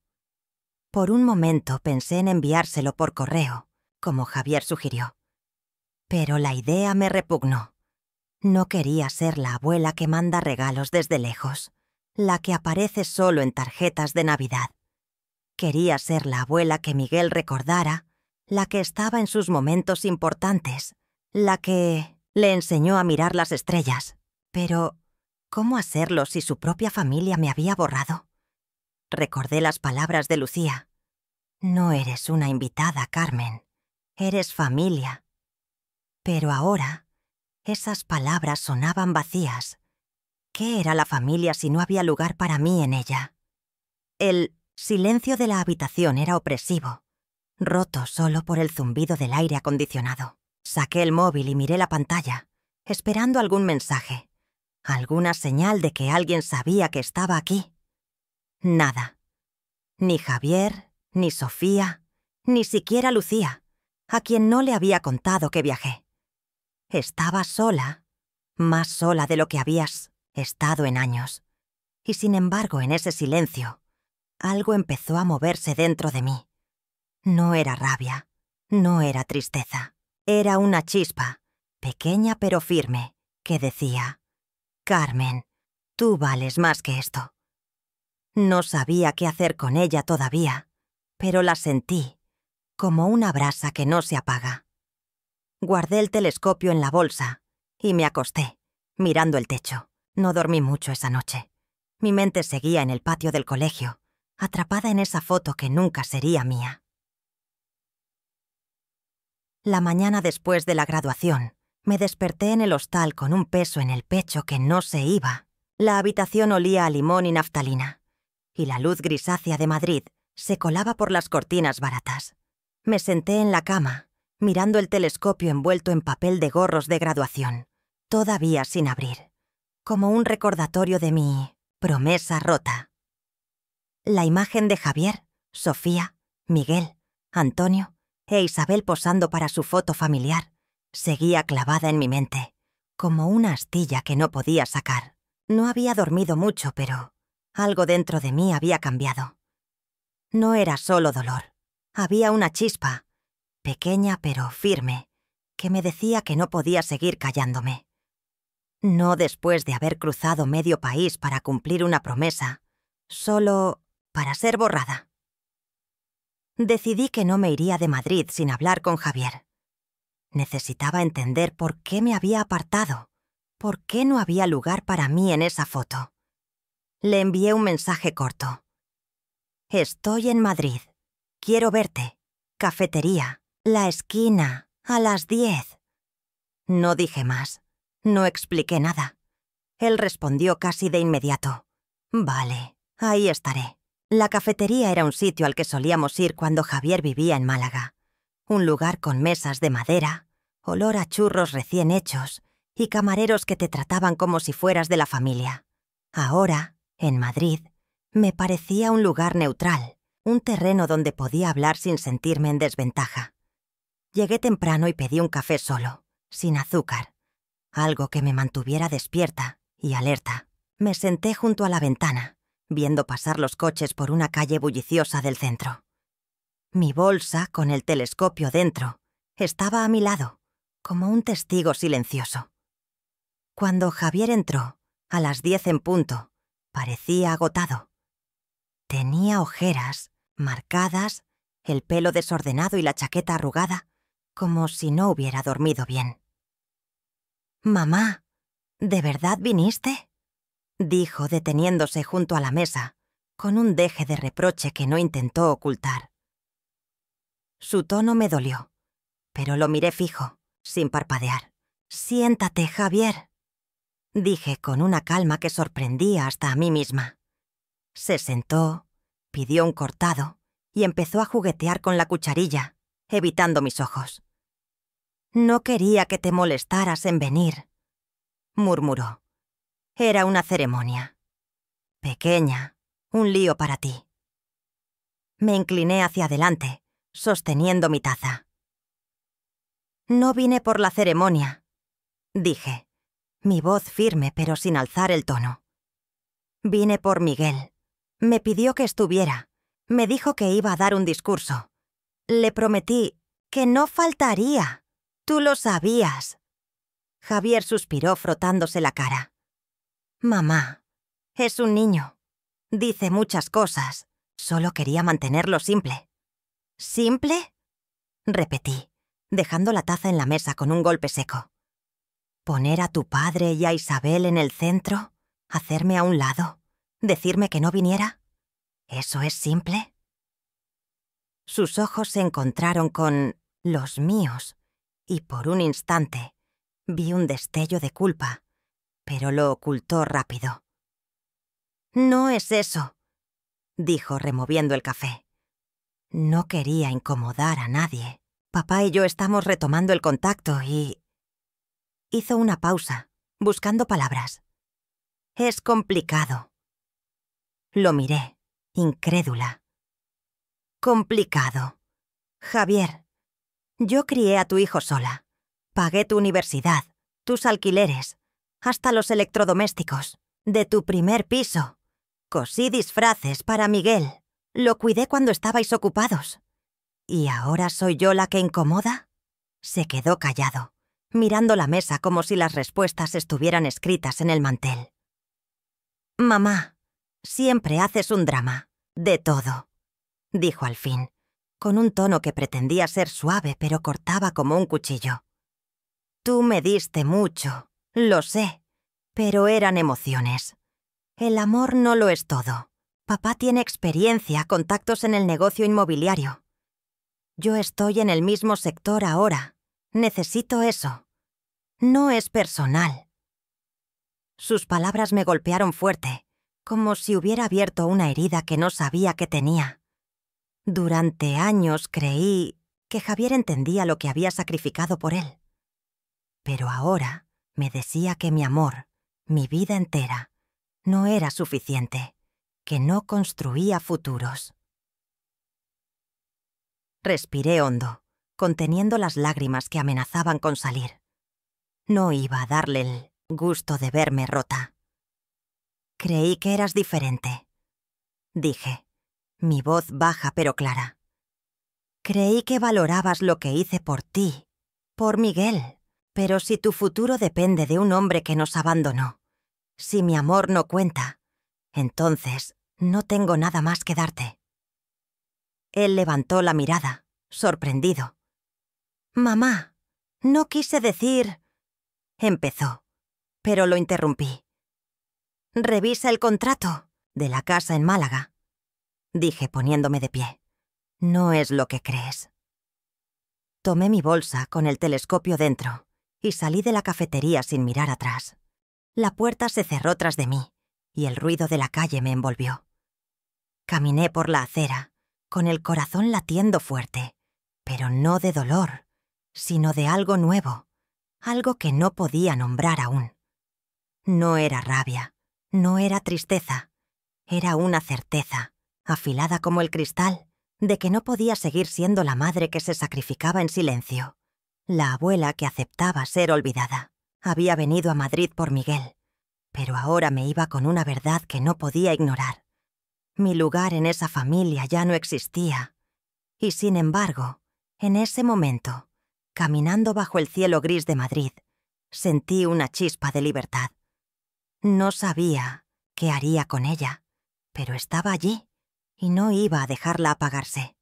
Por un momento pensé en enviárselo por correo, como Javier sugirió. Pero la idea me repugnó. No quería ser la abuela que manda regalos desde lejos, la que aparece solo en tarjetas de Navidad. Quería ser la abuela que Miguel recordara, la que estaba en sus momentos importantes, la que le enseñó a mirar las estrellas. Pero, ¿cómo hacerlo si su propia familia me había borrado? Recordé las palabras de Lucía. «No eres una invitada, Carmen. Eres familia». Pero ahora, esas palabras sonaban vacías. ¿Qué era la familia si no había lugar para mí en ella? El silencio de la habitación era opresivo, roto solo por el zumbido del aire acondicionado. Saqué el móvil y miré la pantalla, esperando algún mensaje, alguna señal de que alguien sabía que estaba aquí. Nada. Ni Javier, ni Sofía, ni siquiera Lucía, a quien no le había contado que viajé. Estaba sola, más sola de lo que habías estado en años. Y sin embargo, en ese silencio, algo empezó a moverse dentro de mí. No era rabia, no era tristeza. Era una chispa, pequeña pero firme, que decía: «Carmen, tú vales más que esto». No sabía qué hacer con ella todavía, pero la sentí, como una brasa que no se apaga. Guardé el telescopio en la bolsa y me acosté, mirando el techo. No dormí mucho esa noche. Mi mente seguía en el patio del colegio, atrapada en esa foto que nunca sería mía. La mañana después de la graduación, Me desperté en el hostal con un peso en el pecho que no se iba. La habitación olía a limón y naftalina, y la luz grisácea de Madrid se colaba por las cortinas baratas. Me senté en la cama, mirando el telescopio envuelto en papel de gorros de graduación, todavía sin abrir, como un recordatorio de mi promesa rota. La imagen de Javier, Sofía, Miguel, Antonio e Isabel posando para su foto familiar seguía clavada en mi mente, como una astilla que no podía sacar. No había dormido mucho, pero algo dentro de mí había cambiado. No era solo dolor. Había una chispa, pequeña pero firme, que me decía que no podía seguir callándome. No después de haber cruzado medio país para cumplir una promesa, solo para ser borrada. Decidí que no me iría de Madrid sin hablar con Javier. Necesitaba entender por qué me había apartado, por qué no había lugar para mí en esa foto. Le envié un mensaje corto. Estoy en Madrid. Quiero verte. Cafetería. La esquina. A las 10. No dije más. No expliqué nada. Él respondió casi de inmediato. Vale, ahí estaré. La cafetería era un sitio al que solíamos ir cuando Javier vivía en Málaga. Un lugar con mesas de madera, olor a churros recién hechos y camareros que te trataban como si fueras de la familia. Ahora, en Madrid, me parecía un lugar neutral, un terreno donde podía hablar sin sentirme en desventaja. Llegué temprano y pedí un café solo, sin azúcar, algo que me mantuviera despierta y alerta. Me senté junto a la ventana, viendo pasar los coches por una calle bulliciosa del centro. Mi bolsa, con el telescopio dentro, estaba a mi lado, como un testigo silencioso. Cuando Javier entró, a las 10 en punto, parecía agotado. Tenía ojeras, marcadas, el pelo desordenado y la chaqueta arrugada, como si no hubiera dormido bien. «Mamá, ¿de verdad viniste?», dijo deteniéndose junto a la mesa, con un deje de reproche que no intentó ocultar. Su tono me dolió, pero lo miré fijo, sin parpadear. «Siéntate, Javier», dije con una calma que sorprendía hasta a mí misma. Se sentó, pidió un cortado y empezó a juguetear con la cucharilla, evitando mis ojos. «No quería que te molestaras en venir», murmuró. «Era una ceremonia. Pequeña, un lío para ti». Me incliné hacia adelante, sosteniendo mi taza. «No vine por la ceremonia», dije, mi voz firme pero sin alzar el tono. «Vine por Miguel. Me pidió que estuviera. Me dijo que iba a dar un discurso. Le prometí que no faltaría. Tú lo sabías». Javier suspiró frotándose la cara. «Mamá, es un niño. Dice muchas cosas. Solo quería mantenerlo simple». «¿Simple?», repetí, dejando la taza en la mesa con un golpe seco. «Poner a tu padre y a Isabel en el centro, hacerme a un lado, decirme que no viniera. ¿Eso es simple?». Sus ojos se encontraron con los míos y por un instante vi un destello de culpa, pero lo ocultó rápido. «No es eso», dijo removiendo el café. «No quería incomodar a nadie. Papá y yo estamos retomando el contacto y...». Hizo una pausa, buscando palabras. «Es complicado». Lo miré, incrédula. «Complicado. Javier, yo crié a tu hijo sola. Pagué tu universidad, tus alquileres, hasta los electrodomésticos, de tu primer piso. Cosí disfraces para Miguel. Lo cuidé cuando estabais ocupados. ¿Y ahora soy yo la que incomoda?». Se quedó callado, mirando la mesa como si las respuestas estuvieran escritas en el mantel. «Mamá, siempre haces un drama, de todo», dijo al fin, con un tono que pretendía ser suave pero cortaba como un cuchillo. «Tú me diste mucho, lo sé, pero eran emociones. El amor no lo es todo. Papá tiene experiencia, contactos en el negocio inmobiliario. Yo estoy en el mismo sector ahora. Necesito eso. No es personal. Sus palabras me golpearon fuerte, como si hubiera abierto una herida que no sabía que tenía. Durante años creí que Javier entendía lo que había sacrificado por él. Pero ahora me decía que mi amor, mi vida entera, no era suficiente, que no construía futuros. Respiré hondo, conteniendo las lágrimas que amenazaban con salir. No iba a darle el gusto de verme rota. Creí que eras diferente, dije, mi voz baja pero clara. Creí que valorabas lo que hice por ti, por Miguel, pero si tu futuro depende de un hombre que nos abandonó, si mi amor no cuenta, entonces no tengo nada más que darte. Él levantó la mirada, sorprendido. «Mamá, no quise decir...» empezó, pero lo interrumpí. «Revisa el contrato de la casa en Málaga», dije poniéndome de pie. «No es lo que crees». Tomé mi bolsa con el telescopio dentro y salí de la cafetería sin mirar atrás. La puerta se cerró tras de mí y el ruido de la calle me envolvió. Caminé por la acera, con el corazón latiendo fuerte, pero no de dolor, sino de algo nuevo, algo que no podía nombrar aún. No era rabia, no era tristeza, era una certeza, afilada como el cristal, de que no podía seguir siendo la madre que se sacrificaba en silencio, la abuela que aceptaba ser olvidada. Había venido a Madrid por Miguel, pero ahora me iba con una verdad que no podía ignorar. Mi lugar en esa familia ya no existía, y sin embargo, en ese momento, caminando bajo el cielo gris de Madrid, sentí una chispa de libertad. No sabía qué haría con ella, pero estaba allí y no iba a dejarla apagarse.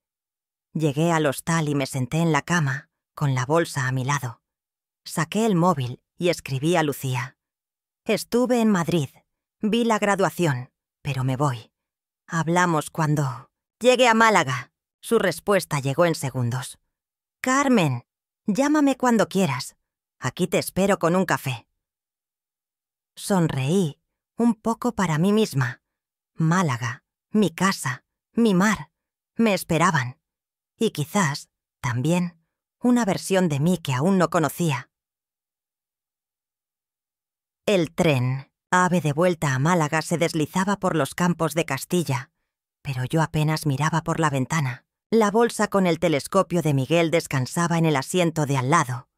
Llegué al hostal y me senté en la cama, con la bolsa a mi lado. Saqué el móvil y escribí a Lucía. «Estuve en Madrid, vi la graduación, pero me voy. Hablamos cuando llegue a Málaga». Su respuesta llegó en segundos. «Carmen, llámame cuando quieras. Aquí te espero con un café». Sonreí, un poco para mí misma. Málaga, mi casa, mi mar, me esperaban. Y quizás, también, una versión de mí que aún no conocía. El tren, ave de vuelta a Málaga, se deslizaba por los campos de Castilla, pero yo apenas miraba por la ventana. La bolsa con el telescopio de Miguel descansaba en el asiento de al lado,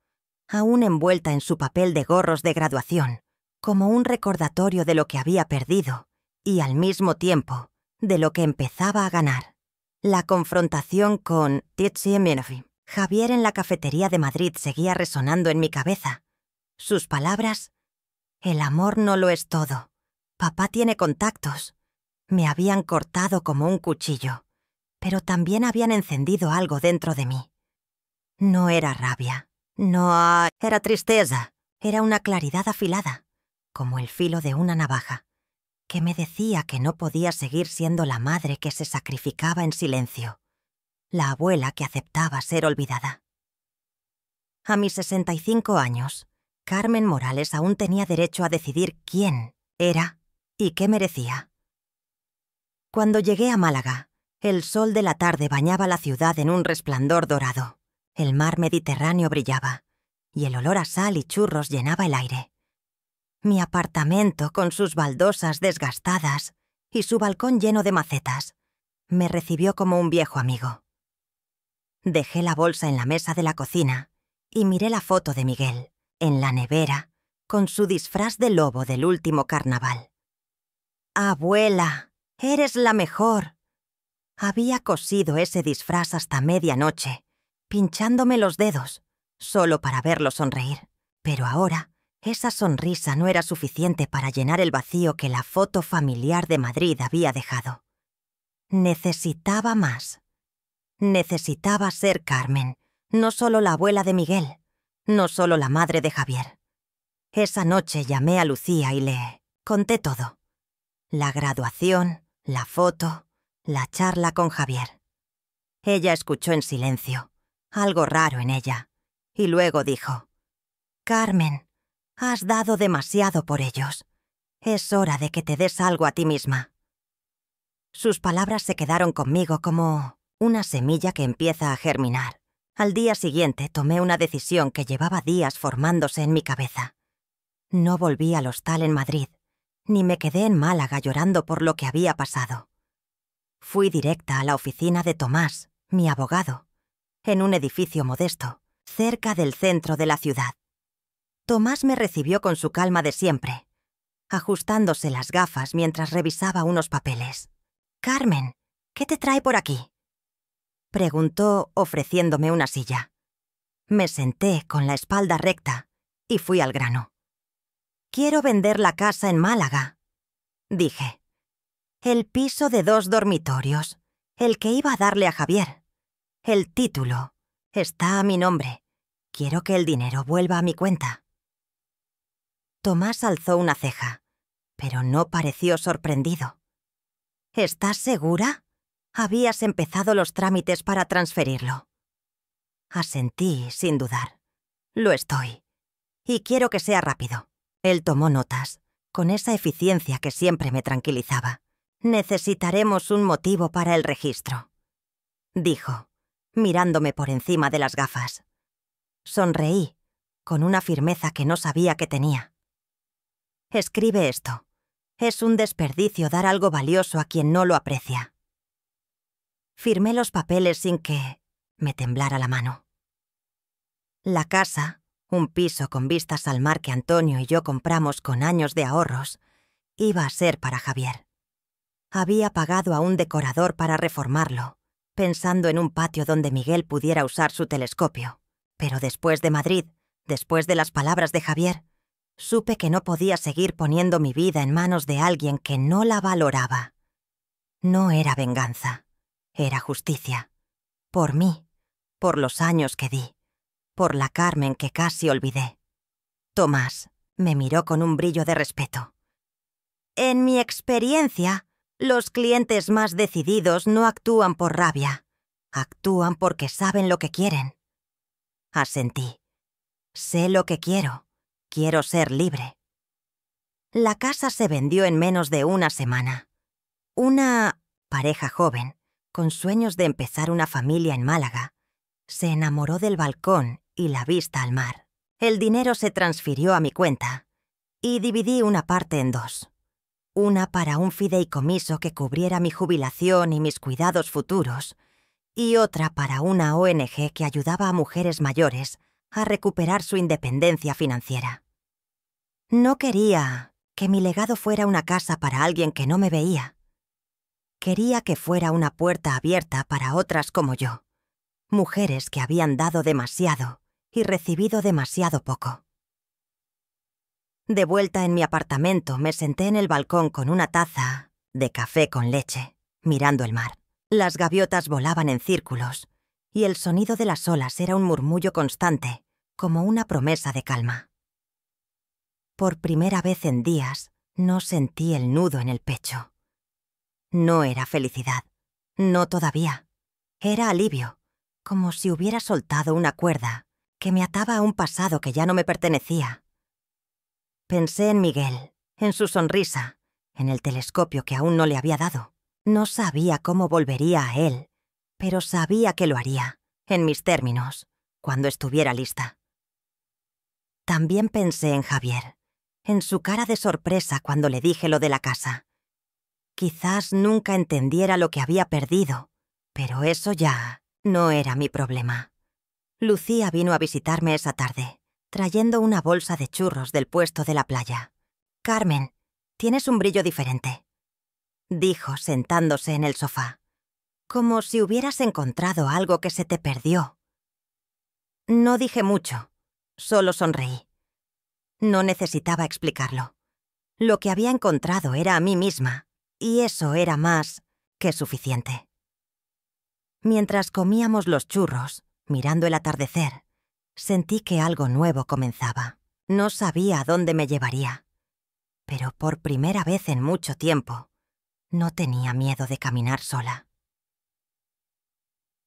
aún envuelta en su papel de gorros de graduación, como un recordatorio de lo que había perdido y, al mismo tiempo, de lo que empezaba a ganar. La confrontación con Tzieminovi. Javier en la cafetería de Madrid seguía resonando en mi cabeza. Sus palabras: «El amor no lo es todo. Papá tiene contactos». Me habían cortado como un cuchillo, pero también habían encendido algo dentro de mí. No era rabia, no era tristeza, era una claridad afilada, como el filo de una navaja, que me decía que no podía seguir siendo la madre que se sacrificaba en silencio, la abuela que aceptaba ser olvidada. A mis 65 años, Carmen Morales aún tenía derecho a decidir quién era y qué merecía. Cuando llegué a Málaga, el sol de la tarde bañaba la ciudad en un resplandor dorado. El mar Mediterráneo brillaba, y el olor a sal y churros llenaba el aire. Mi apartamento, con sus baldosas desgastadas y su balcón lleno de macetas, me recibió como un viejo amigo. Dejé la bolsa en la mesa de la cocina y miré la foto de Miguel, en la nevera, con su disfraz de lobo del último carnaval. «Abuela, eres la mejor». Había cosido ese disfraz hasta medianoche, pinchándome los dedos, solo para verlo sonreír. Pero ahora, esa sonrisa no era suficiente para llenar el vacío que la foto familiar de Madrid había dejado. Necesitaba más. Necesitaba ser Carmen, no solo la abuela de Miguel, no solo la madre de Javier. Esa noche llamé a Lucía y le conté todo. La graduación, la foto, la charla con Javier. Ella escuchó en silencio, algo raro en ella, y luego dijo: «Carmen, Has dado demasiado por ellos. Es hora de que te des algo a ti misma. Sus palabras se quedaron conmigo como una semilla que empieza a germinar. Al día siguiente tomé una decisión que llevaba días formándose en mi cabeza. No volví al hostal en Madrid, ni me quedé en Málaga llorando por lo que había pasado. Fui directa a la oficina de Tomás, mi abogado, en un edificio modesto, cerca del centro de la ciudad. Tomás me recibió con su calma de siempre, ajustándose las gafas mientras revisaba unos papeles. «Carmen, ¿qué te trae por aquí?», preguntó ofreciéndome una silla. Me senté con la espalda recta y fui al grano. «Quiero vender la casa en Málaga», dije. «El piso de 2 dormitorios, el que iba a darle a Javier. El título está a mi nombre. Quiero que el dinero vuelva a mi cuenta». Tomás alzó una ceja, pero no pareció sorprendido. «¿Estás segura? Habías empezado los trámites para transferirlo». Asentí sin dudar. «Lo estoy. Y quiero que sea rápido». Él tomó notas, con esa eficiencia que siempre me tranquilizaba. «Necesitaremos un motivo para el registro», dijo, mirándome por encima de las gafas. Sonreí, con una firmeza que no sabía que tenía. «Escribe esto. Es un desperdicio dar algo valioso a quien no lo aprecia». Firmé los papeles sin que me temblara la mano. La casa, un piso con vistas al mar que Antonio y yo compramos con años de ahorros, iba a ser para Javier. Había pagado a un decorador para reformarlo, pensando en un patio donde Miguel pudiera usar su telescopio. Pero después de Madrid, después de las palabras de Javier, supe que no podía seguir poniendo mi vida en manos de alguien que no la valoraba. No era venganza, era justicia. Por mí, por los años que di, por la Carmen que casi olvidé. Tomás me miró con un brillo de respeto. «En mi experiencia, los clientes más decididos no actúan por rabia, actúan porque saben lo que quieren». Asentí. «Sé lo que quiero ser libre». La casa se vendió en menos de una semana. Una pareja joven, con sueños de empezar una familia en Málaga, se enamoró del balcón y la vista al mar. El dinero se transfirió a mi cuenta y dividí una parte en 2. Una para un fideicomiso que cubriera mi jubilación y mis cuidados futuros, y otra para una ONG que ayudaba a mujeres mayores a recuperar su independencia financiera. No quería que mi legado fuera una casa para alguien que no me veía. Quería que fuera una puerta abierta para otras como yo, mujeres que habían dado demasiado y recibido demasiado poco. De vuelta en mi apartamento, me senté en el balcón con una taza de café con leche, mirando el mar. Las gaviotas volaban en círculos, y el sonido de las olas era un murmullo constante, como una promesa de calma. Por primera vez en días, no sentí el nudo en el pecho. No era felicidad, no todavía. Era alivio, como si hubiera soltado una cuerda que me ataba a un pasado que ya no me pertenecía. Pensé en Miguel, en su sonrisa, en el telescopio que aún no le había dado. No sabía cómo volvería a él, pero sabía que lo haría, en mis términos, cuando estuviera lista. También pensé en Javier, en su cara de sorpresa cuando le dije lo de la casa. Quizás nunca entendiera lo que había perdido, pero eso ya no era mi problema. Lucía vino a visitarme esa tarde, trayendo una bolsa de churros del puesto de la playa. «Carmen, tienes un brillo diferente», dijo sentándose en el sofá. «Como si hubieras encontrado algo que se te perdió». No dije mucho, solo sonreí. No necesitaba explicarlo. Lo que había encontrado era a mí misma, y eso era más que suficiente. Mientras comíamos los churros, mirando el atardecer, sentí que algo nuevo comenzaba. No sabía a dónde me llevaría, pero por primera vez en mucho tiempo, no tenía miedo de caminar sola.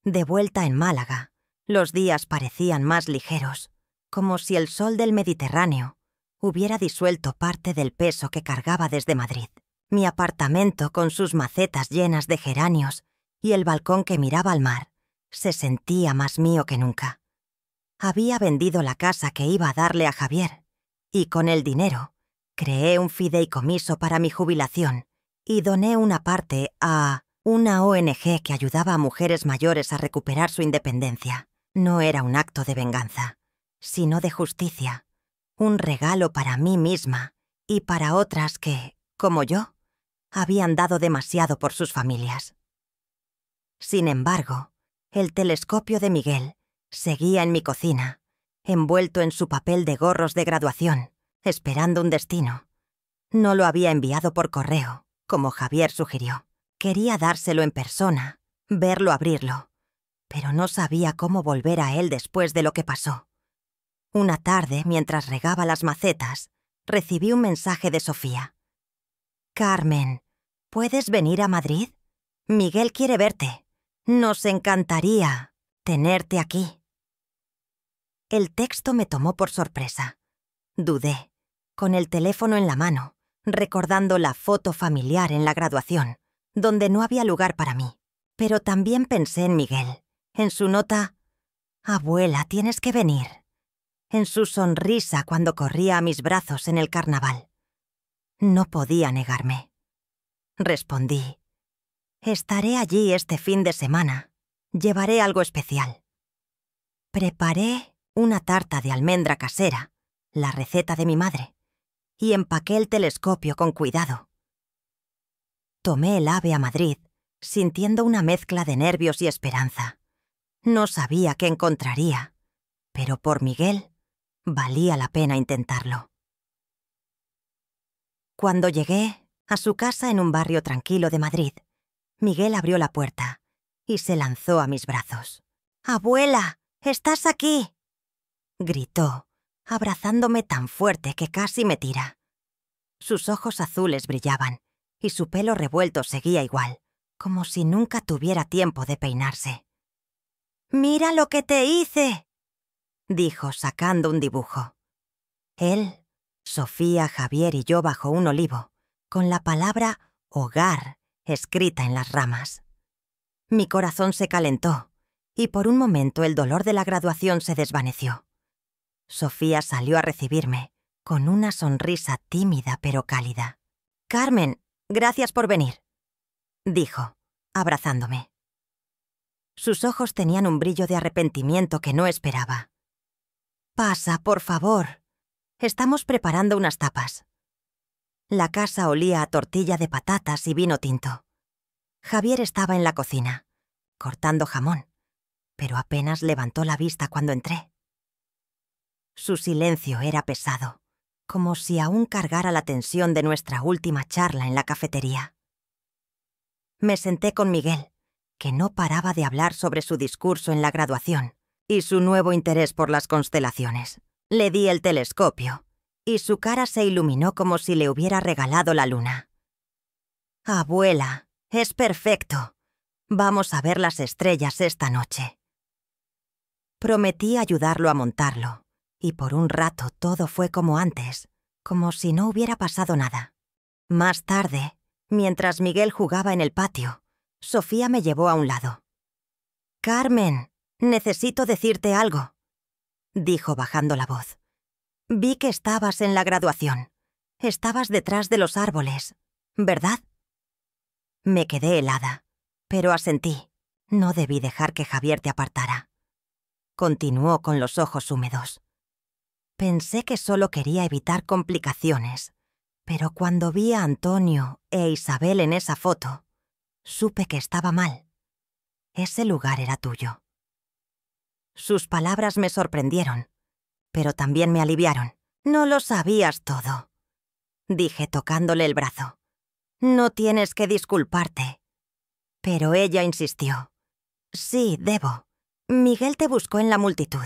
De vuelta en Málaga, los días parecían más ligeros, como si el sol del Mediterráneo hubiera disuelto parte del peso que cargaba desde Madrid. Mi apartamento, con sus macetas llenas de geranios y el balcón que miraba al mar, se sentía más mío que nunca. Había vendido la casa que iba a darle a Javier, y con el dinero creé un fideicomiso para mi jubilación y doné una parte a una ONG que ayudaba a mujeres mayores a recuperar su independencia. No era un acto de venganza, sino de justicia, un regalo para mí misma y para otras que, como yo, habían dado demasiado por sus familias. Sin embargo, el telescopio de Miguel seguía en mi cocina, envuelto en su papel de gorros de graduación, esperando un destino. No lo había enviado por correo, como Javier sugirió. Quería dárselo en persona, verlo abrirlo, pero no sabía cómo volver a él después de lo que pasó. Una tarde, mientras regaba las macetas, recibí un mensaje de Sofía. «Carmen, ¿puedes venir a Madrid? Miguel quiere verte. Nos encantaría tenerte aquí». El texto me tomó por sorpresa. Dudé, con el teléfono en la mano, recordando la foto familiar en la graduación, donde no había lugar para mí. Pero también pensé en Miguel, en su nota «Abuela, tienes que venir», en su sonrisa cuando corría a mis brazos en el carnaval. No podía negarme. Respondí: «Estaré allí este fin de semana. Llevaré algo especial». Preparé una tarta de almendra casera, la receta de mi madre, y empaqué el telescopio con cuidado. Tomé el AVE a Madrid, sintiendo una mezcla de nervios y esperanza. No sabía qué encontraría, pero por Miguel valía la pena intentarlo. Cuando llegué a su casa en un barrio tranquilo de Madrid, Miguel abrió la puerta y se lanzó a mis brazos. «¡Abuela! ¡Estás aquí!», gritó, abrazándome tan fuerte que casi me tira. Sus ojos azules brillaban y su pelo revuelto seguía igual, como si nunca tuviera tiempo de peinarse. «¡Mira lo que te hice!», dijo sacando un dibujo. Él, Sofía, Javier y yo bajo un olivo, con la palabra hogar escrita en las ramas. Mi corazón se calentó y por un momento el dolor de la graduación se desvaneció. Sofía salió a recibirme con una sonrisa tímida pero cálida. «Carmen, gracias por venir», dijo, abrazándome. Sus ojos tenían un brillo de arrepentimiento que no esperaba. «Pasa, por favor. Estamos preparando unas tapas». La casa olía a tortilla de patatas y vino tinto. Javier estaba en la cocina, cortando jamón, pero apenas levantó la vista cuando entré. Su silencio era pesado, como si aún cargara la tensión de nuestra última charla en la cafetería. Me senté con Miguel, que no paraba de hablar sobre su discurso en la graduación y su nuevo interés por las constelaciones. Le di el telescopio y su cara se iluminó como si le hubiera regalado la luna. «Abuela, es perfecto. Vamos a ver las estrellas esta noche». Prometí ayudarlo a montarlo, y por un rato todo fue como antes, como si no hubiera pasado nada. Más tarde, mientras Miguel jugaba en el patio, Sofía me llevó a un lado. «Carmen, necesito decirte algo», dijo bajando la voz. «Vi que estabas en la graduación. Estabas detrás de los árboles, ¿verdad?». Me quedé helada, pero asentí. No debí dejar que Javier te apartara. Continuó con los ojos húmedos. Pensé que solo quería evitar complicaciones, pero cuando vi a Antonio e Isabel en esa foto, supe que estaba mal. Ese lugar era tuyo. Sus palabras me sorprendieron, pero también me aliviaron. «No lo sabías todo», dije tocándole el brazo. «No tienes que disculparte». Pero ella insistió. «Sí, debo. Miguel te buscó en la multitud.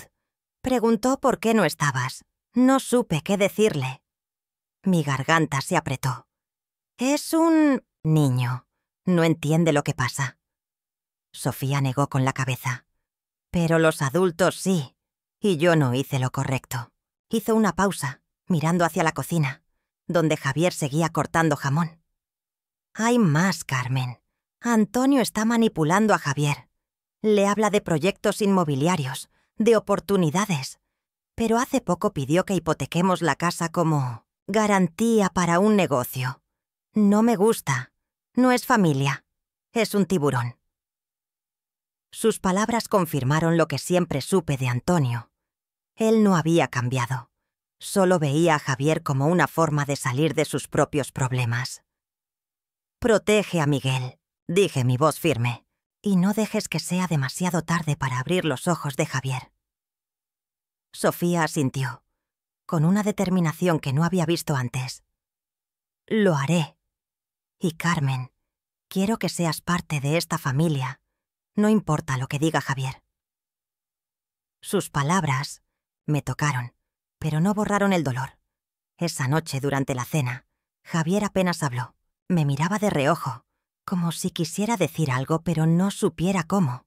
Preguntó por qué no estabas. No supe qué decirle». Mi garganta se apretó. «Es un niño. No entiende lo que pasa». Sofía negó con la cabeza. «Pero los adultos sí, y yo no hice lo correcto». Hizo una pausa, mirando hacia la cocina, donde Javier seguía cortando jamón. «Hay más, Carmen. Antonio está manipulando a Javier. Le habla de proyectos inmobiliarios, de oportunidades. Pero hace poco pidió que hipotequemos la casa como garantía para un negocio. No me gusta. No es familia. Es un tiburón». Sus palabras confirmaron lo que siempre supe de Antonio. Él no había cambiado. Solo veía a Javier como una forma de salir de sus propios problemas. «Protege a Miguel», dije mi voz firme, «y no dejes que sea demasiado tarde para abrir los ojos de Javier». Sofía asintió, con una determinación que no había visto antes. «Lo haré. Y Carmen, quiero que seas parte de esta familia. No importa lo que diga Javier». Sus palabras me tocaron, pero no borraron el dolor. Esa noche, durante la cena, Javier apenas habló. Me miraba de reojo, como si quisiera decir algo, pero no supiera cómo.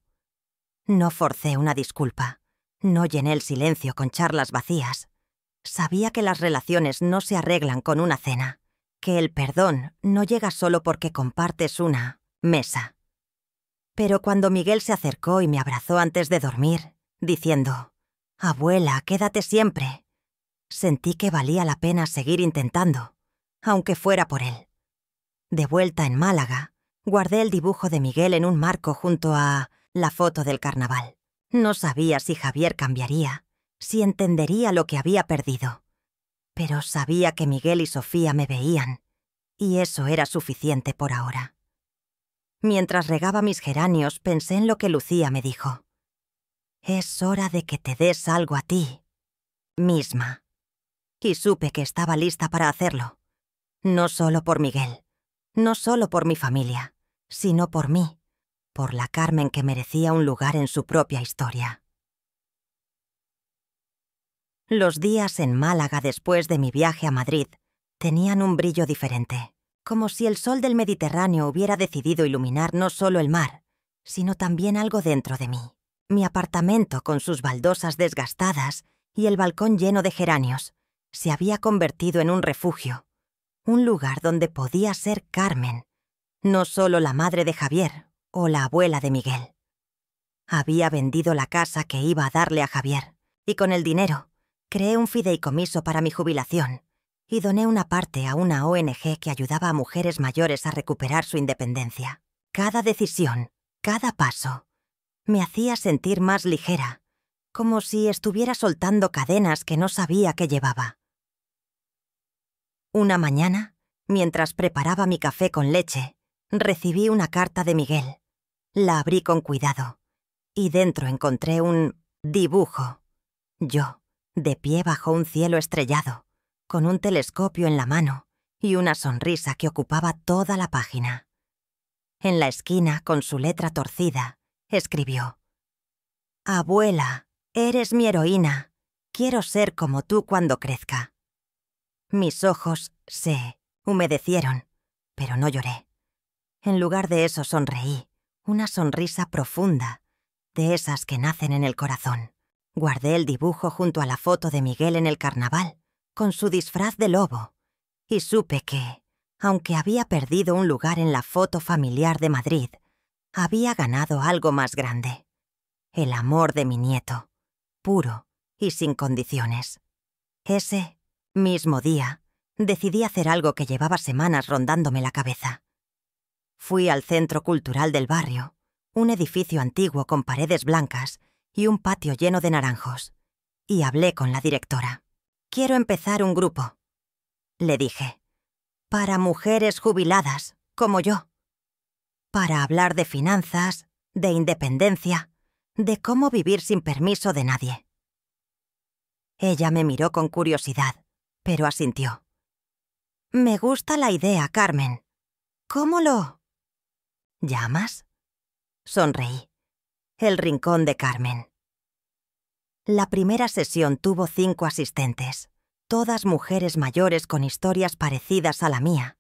No forcé una disculpa. No llené el silencio con charlas vacías. Sabía que las relaciones no se arreglan con una cena, que el perdón no llega solo porque compartes una mesa. Pero cuando Miguel se acercó y me abrazó antes de dormir, diciendo: «Abuela, quédate siempre», sentí que valía la pena seguir intentando, aunque fuera por él. De vuelta en Málaga, guardé el dibujo de Miguel en un marco junto a la foto del carnaval. No sabía si Javier cambiaría, si entendería lo que había perdido. Pero sabía que Miguel y Sofía me veían, y eso era suficiente por ahora. Mientras regaba mis geranios, pensé en lo que Lucía me dijo. «Es hora de que te des algo a ti misma». Y supe que estaba lista para hacerlo. No solo por Miguel, no solo por mi familia, sino por mí, por la Carmen que merecía un lugar en su propia historia. Los días en Málaga después de mi viaje a Madrid tenían un brillo diferente, como si el sol del Mediterráneo hubiera decidido iluminar no solo el mar, sino también algo dentro de mí. Mi apartamento, con sus baldosas desgastadas y el balcón lleno de geranios, se había convertido en un refugio, un lugar donde podía ser Carmen, no solo la madre de Javier o la abuela de Miguel. Había vendido la casa que iba a darle a Javier, y con el dinero creé un fideicomiso para mi jubilación y doné una parte a una ONG que ayudaba a mujeres mayores a recuperar su independencia. Cada decisión, cada paso, me hacía sentir más ligera, como si estuviera soltando cadenas que no sabía que llevaba. Una mañana, mientras preparaba mi café con leche, recibí una carta de Miguel. La abrí con cuidado, y dentro encontré un dibujo. Yo, de pie bajo un cielo estrellado, con un telescopio en la mano y una sonrisa que ocupaba toda la página. En la esquina, con su letra torcida, escribió: «Abuela, eres mi heroína. Quiero ser como tú cuando crezca». Mis ojos se humedecieron, pero no lloré. En lugar de eso sonreí, una sonrisa profunda, de esas que nacen en el corazón. Guardé el dibujo junto a la foto de Miguel en el carnaval, con su disfraz de lobo, y supe que, aunque había perdido un lugar en la foto familiar de Madrid, había ganado algo más grande: el amor de mi nieto, puro y sin condiciones. Ese mismo día, decidí hacer algo que llevaba semanas rondándome la cabeza. Fui al Centro Cultural del barrio, un edificio antiguo con paredes blancas y un patio lleno de naranjos, y hablé con la directora. «Quiero empezar un grupo», le dije, «para mujeres jubiladas, como yo, para hablar de finanzas, de independencia, de cómo vivir sin permiso de nadie». Ella me miró con curiosidad, pero asintió. «Me gusta la idea, Carmen. ¿Cómo lo llamas?». Sonreí. El Rincón de Carmen. La primera sesión tuvo 5 asistentes, todas mujeres mayores con historias parecidas a la mía.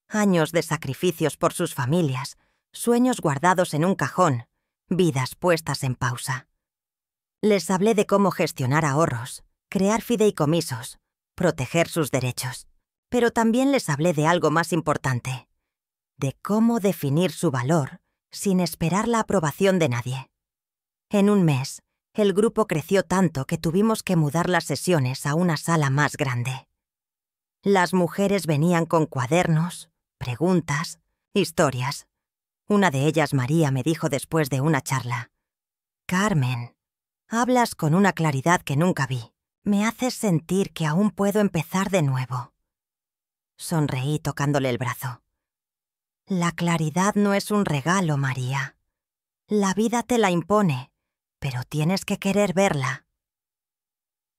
Años de sacrificios por sus familias, sueños guardados en un cajón, vidas puestas en pausa. Les hablé de cómo gestionar ahorros, crear fideicomisos, proteger sus derechos. Pero también les hablé de algo más importante, de cómo definir su valor sin esperar la aprobación de nadie. En un mes, el grupo creció tanto que tuvimos que mudar las sesiones a una sala más grande. Las mujeres venían con cuadernos, preguntas, historias. Una de ellas, María, me dijo después de una charla: «Carmen, hablas con una claridad que nunca vi. Me haces sentir que aún puedo empezar de nuevo». Sonreí tocándole el brazo. «La claridad no es un regalo, María. La vida te la impone, pero tienes que querer verla».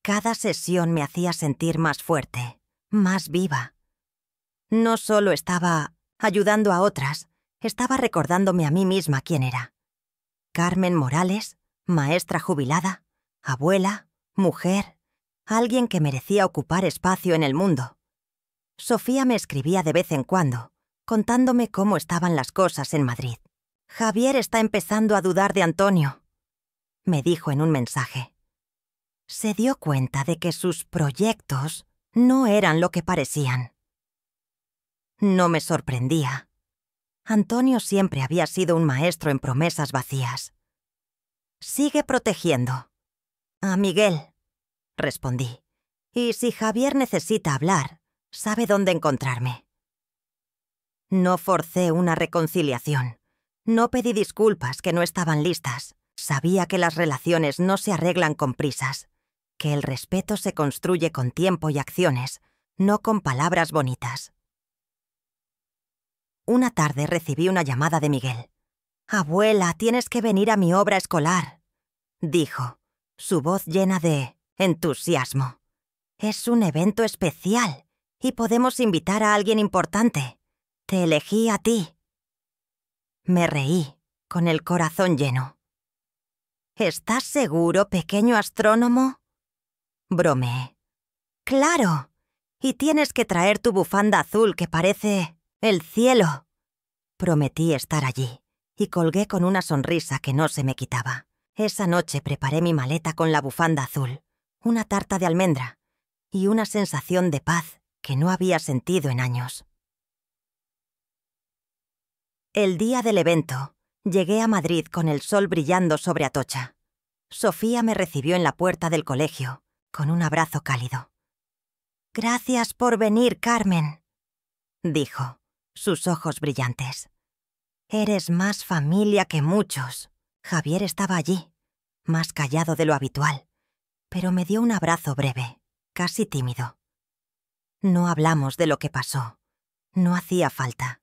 Cada sesión me hacía sentir más fuerte, más viva. No solo estaba ayudando a otras, estaba recordándome a mí misma quién era. Carmen Morales, maestra jubilada, abuela, mujer, alguien que merecía ocupar espacio en el mundo. Sofía me escribía de vez en cuando, contándome cómo estaban las cosas en Madrid. «Javier está empezando a dudar de Antonio», me dijo en un mensaje. Se dio cuenta de que sus proyectos no eran lo que parecían. No me sorprendía. Antonio siempre había sido un maestro en promesas vacías. «Sigue protegiendo». «A Miguel», respondí. «Y si Javier necesita hablar, sabe dónde encontrarme». No forcé una reconciliación. No pedí disculpas que no estaban listas. Sabía que las relaciones no se arreglan con prisas, que el respeto se construye con tiempo y acciones, no con palabras bonitas. Una tarde recibí una llamada de Miguel. «Abuela, tienes que venir a mi obra escolar», dijo, su voz llena de entusiasmo. «Es un evento especial y podemos invitar a alguien importante. Te elegí a ti». Me reí, con el corazón lleno. «¿Estás seguro, pequeño astrónomo?», bromeé. «Claro, y tienes que traer tu bufanda azul que parece el cielo». Prometí estar allí y colgué con una sonrisa que no se me quitaba. Esa noche preparé mi maleta con la bufanda azul, una tarta de almendra y una sensación de paz que no había sentido en años. El día del evento, llegué a Madrid con el sol brillando sobre Atocha. Sofía me recibió en la puerta del colegio, con un abrazo cálido. «Gracias por venir, Carmen», dijo, sus ojos brillantes. «Eres más familia que muchos». Javier estaba allí, más callado de lo habitual, pero me dio un abrazo breve, casi tímido. No hablamos de lo que pasó. No hacía falta.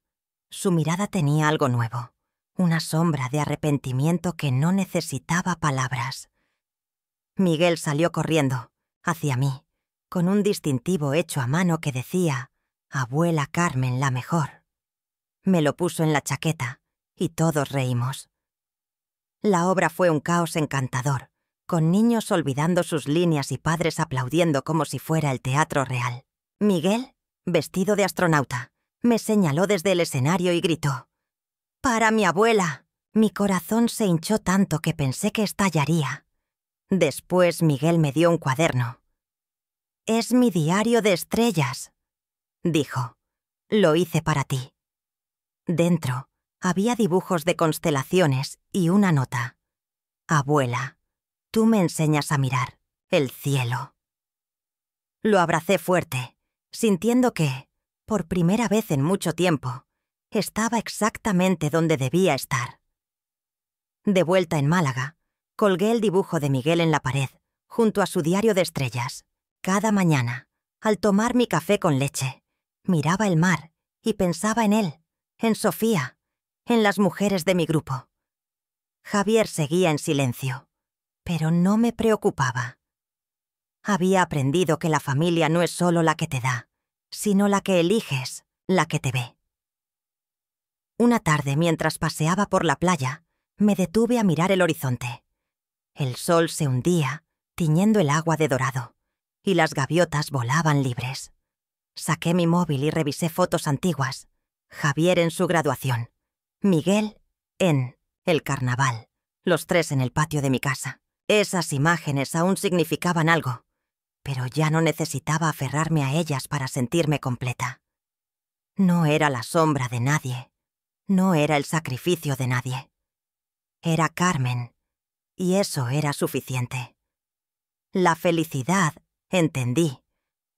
Su mirada tenía algo nuevo, una sombra de arrepentimiento que no necesitaba palabras. Miguel salió corriendo, hacia mí, con un distintivo hecho a mano que decía «Abuela Carmen la mejor». Me lo puso en la chaqueta y todos reímos. La obra fue un caos encantador, con niños olvidando sus líneas y padres aplaudiendo como si fuera el teatro real. Miguel, vestido de astronauta, me señaló desde el escenario y gritó: «¡Para mi abuela!». Mi corazón se hinchó tanto que pensé que estallaría. Después Miguel me dio un cuaderno. «Es mi diario de estrellas», dijo. «Lo hice para ti». Dentro había dibujos de constelaciones y una nota. «Abuela, tú me enseñas a mirar el cielo». Lo abracé fuerte, sintiendo que, por primera vez en mucho tiempo, estaba exactamente donde debía estar. De vuelta en Málaga, colgué el dibujo de Miguel en la pared, junto a su diario de estrellas. Cada mañana, al tomar mi café con leche, miraba el mar y pensaba en él, en Sofía, en las mujeres de mi grupo. Javier seguía en silencio, pero no me preocupaba. Había aprendido que la familia no es solo la que te da, sino la que eliges, la que te ve. Una tarde, mientras paseaba por la playa, me detuve a mirar el horizonte. El sol se hundía, tiñendo el agua de dorado, y las gaviotas volaban libres. Saqué mi móvil y revisé fotos antiguas. Javier en su graduación, Miguel en el carnaval, los tres en el patio de mi casa. Esas imágenes aún significaban algo. pero ya no necesitaba aferrarme a ellas para sentirme completa. No era la sombra de nadie, no era el sacrificio de nadie. Era Carmen, y eso era suficiente. La felicidad, entendí,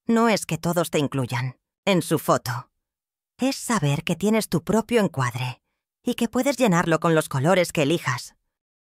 no es que todos te incluyan en su foto. Es saber que tienes tu propio encuadre y que puedes llenarlo con los colores que elijas.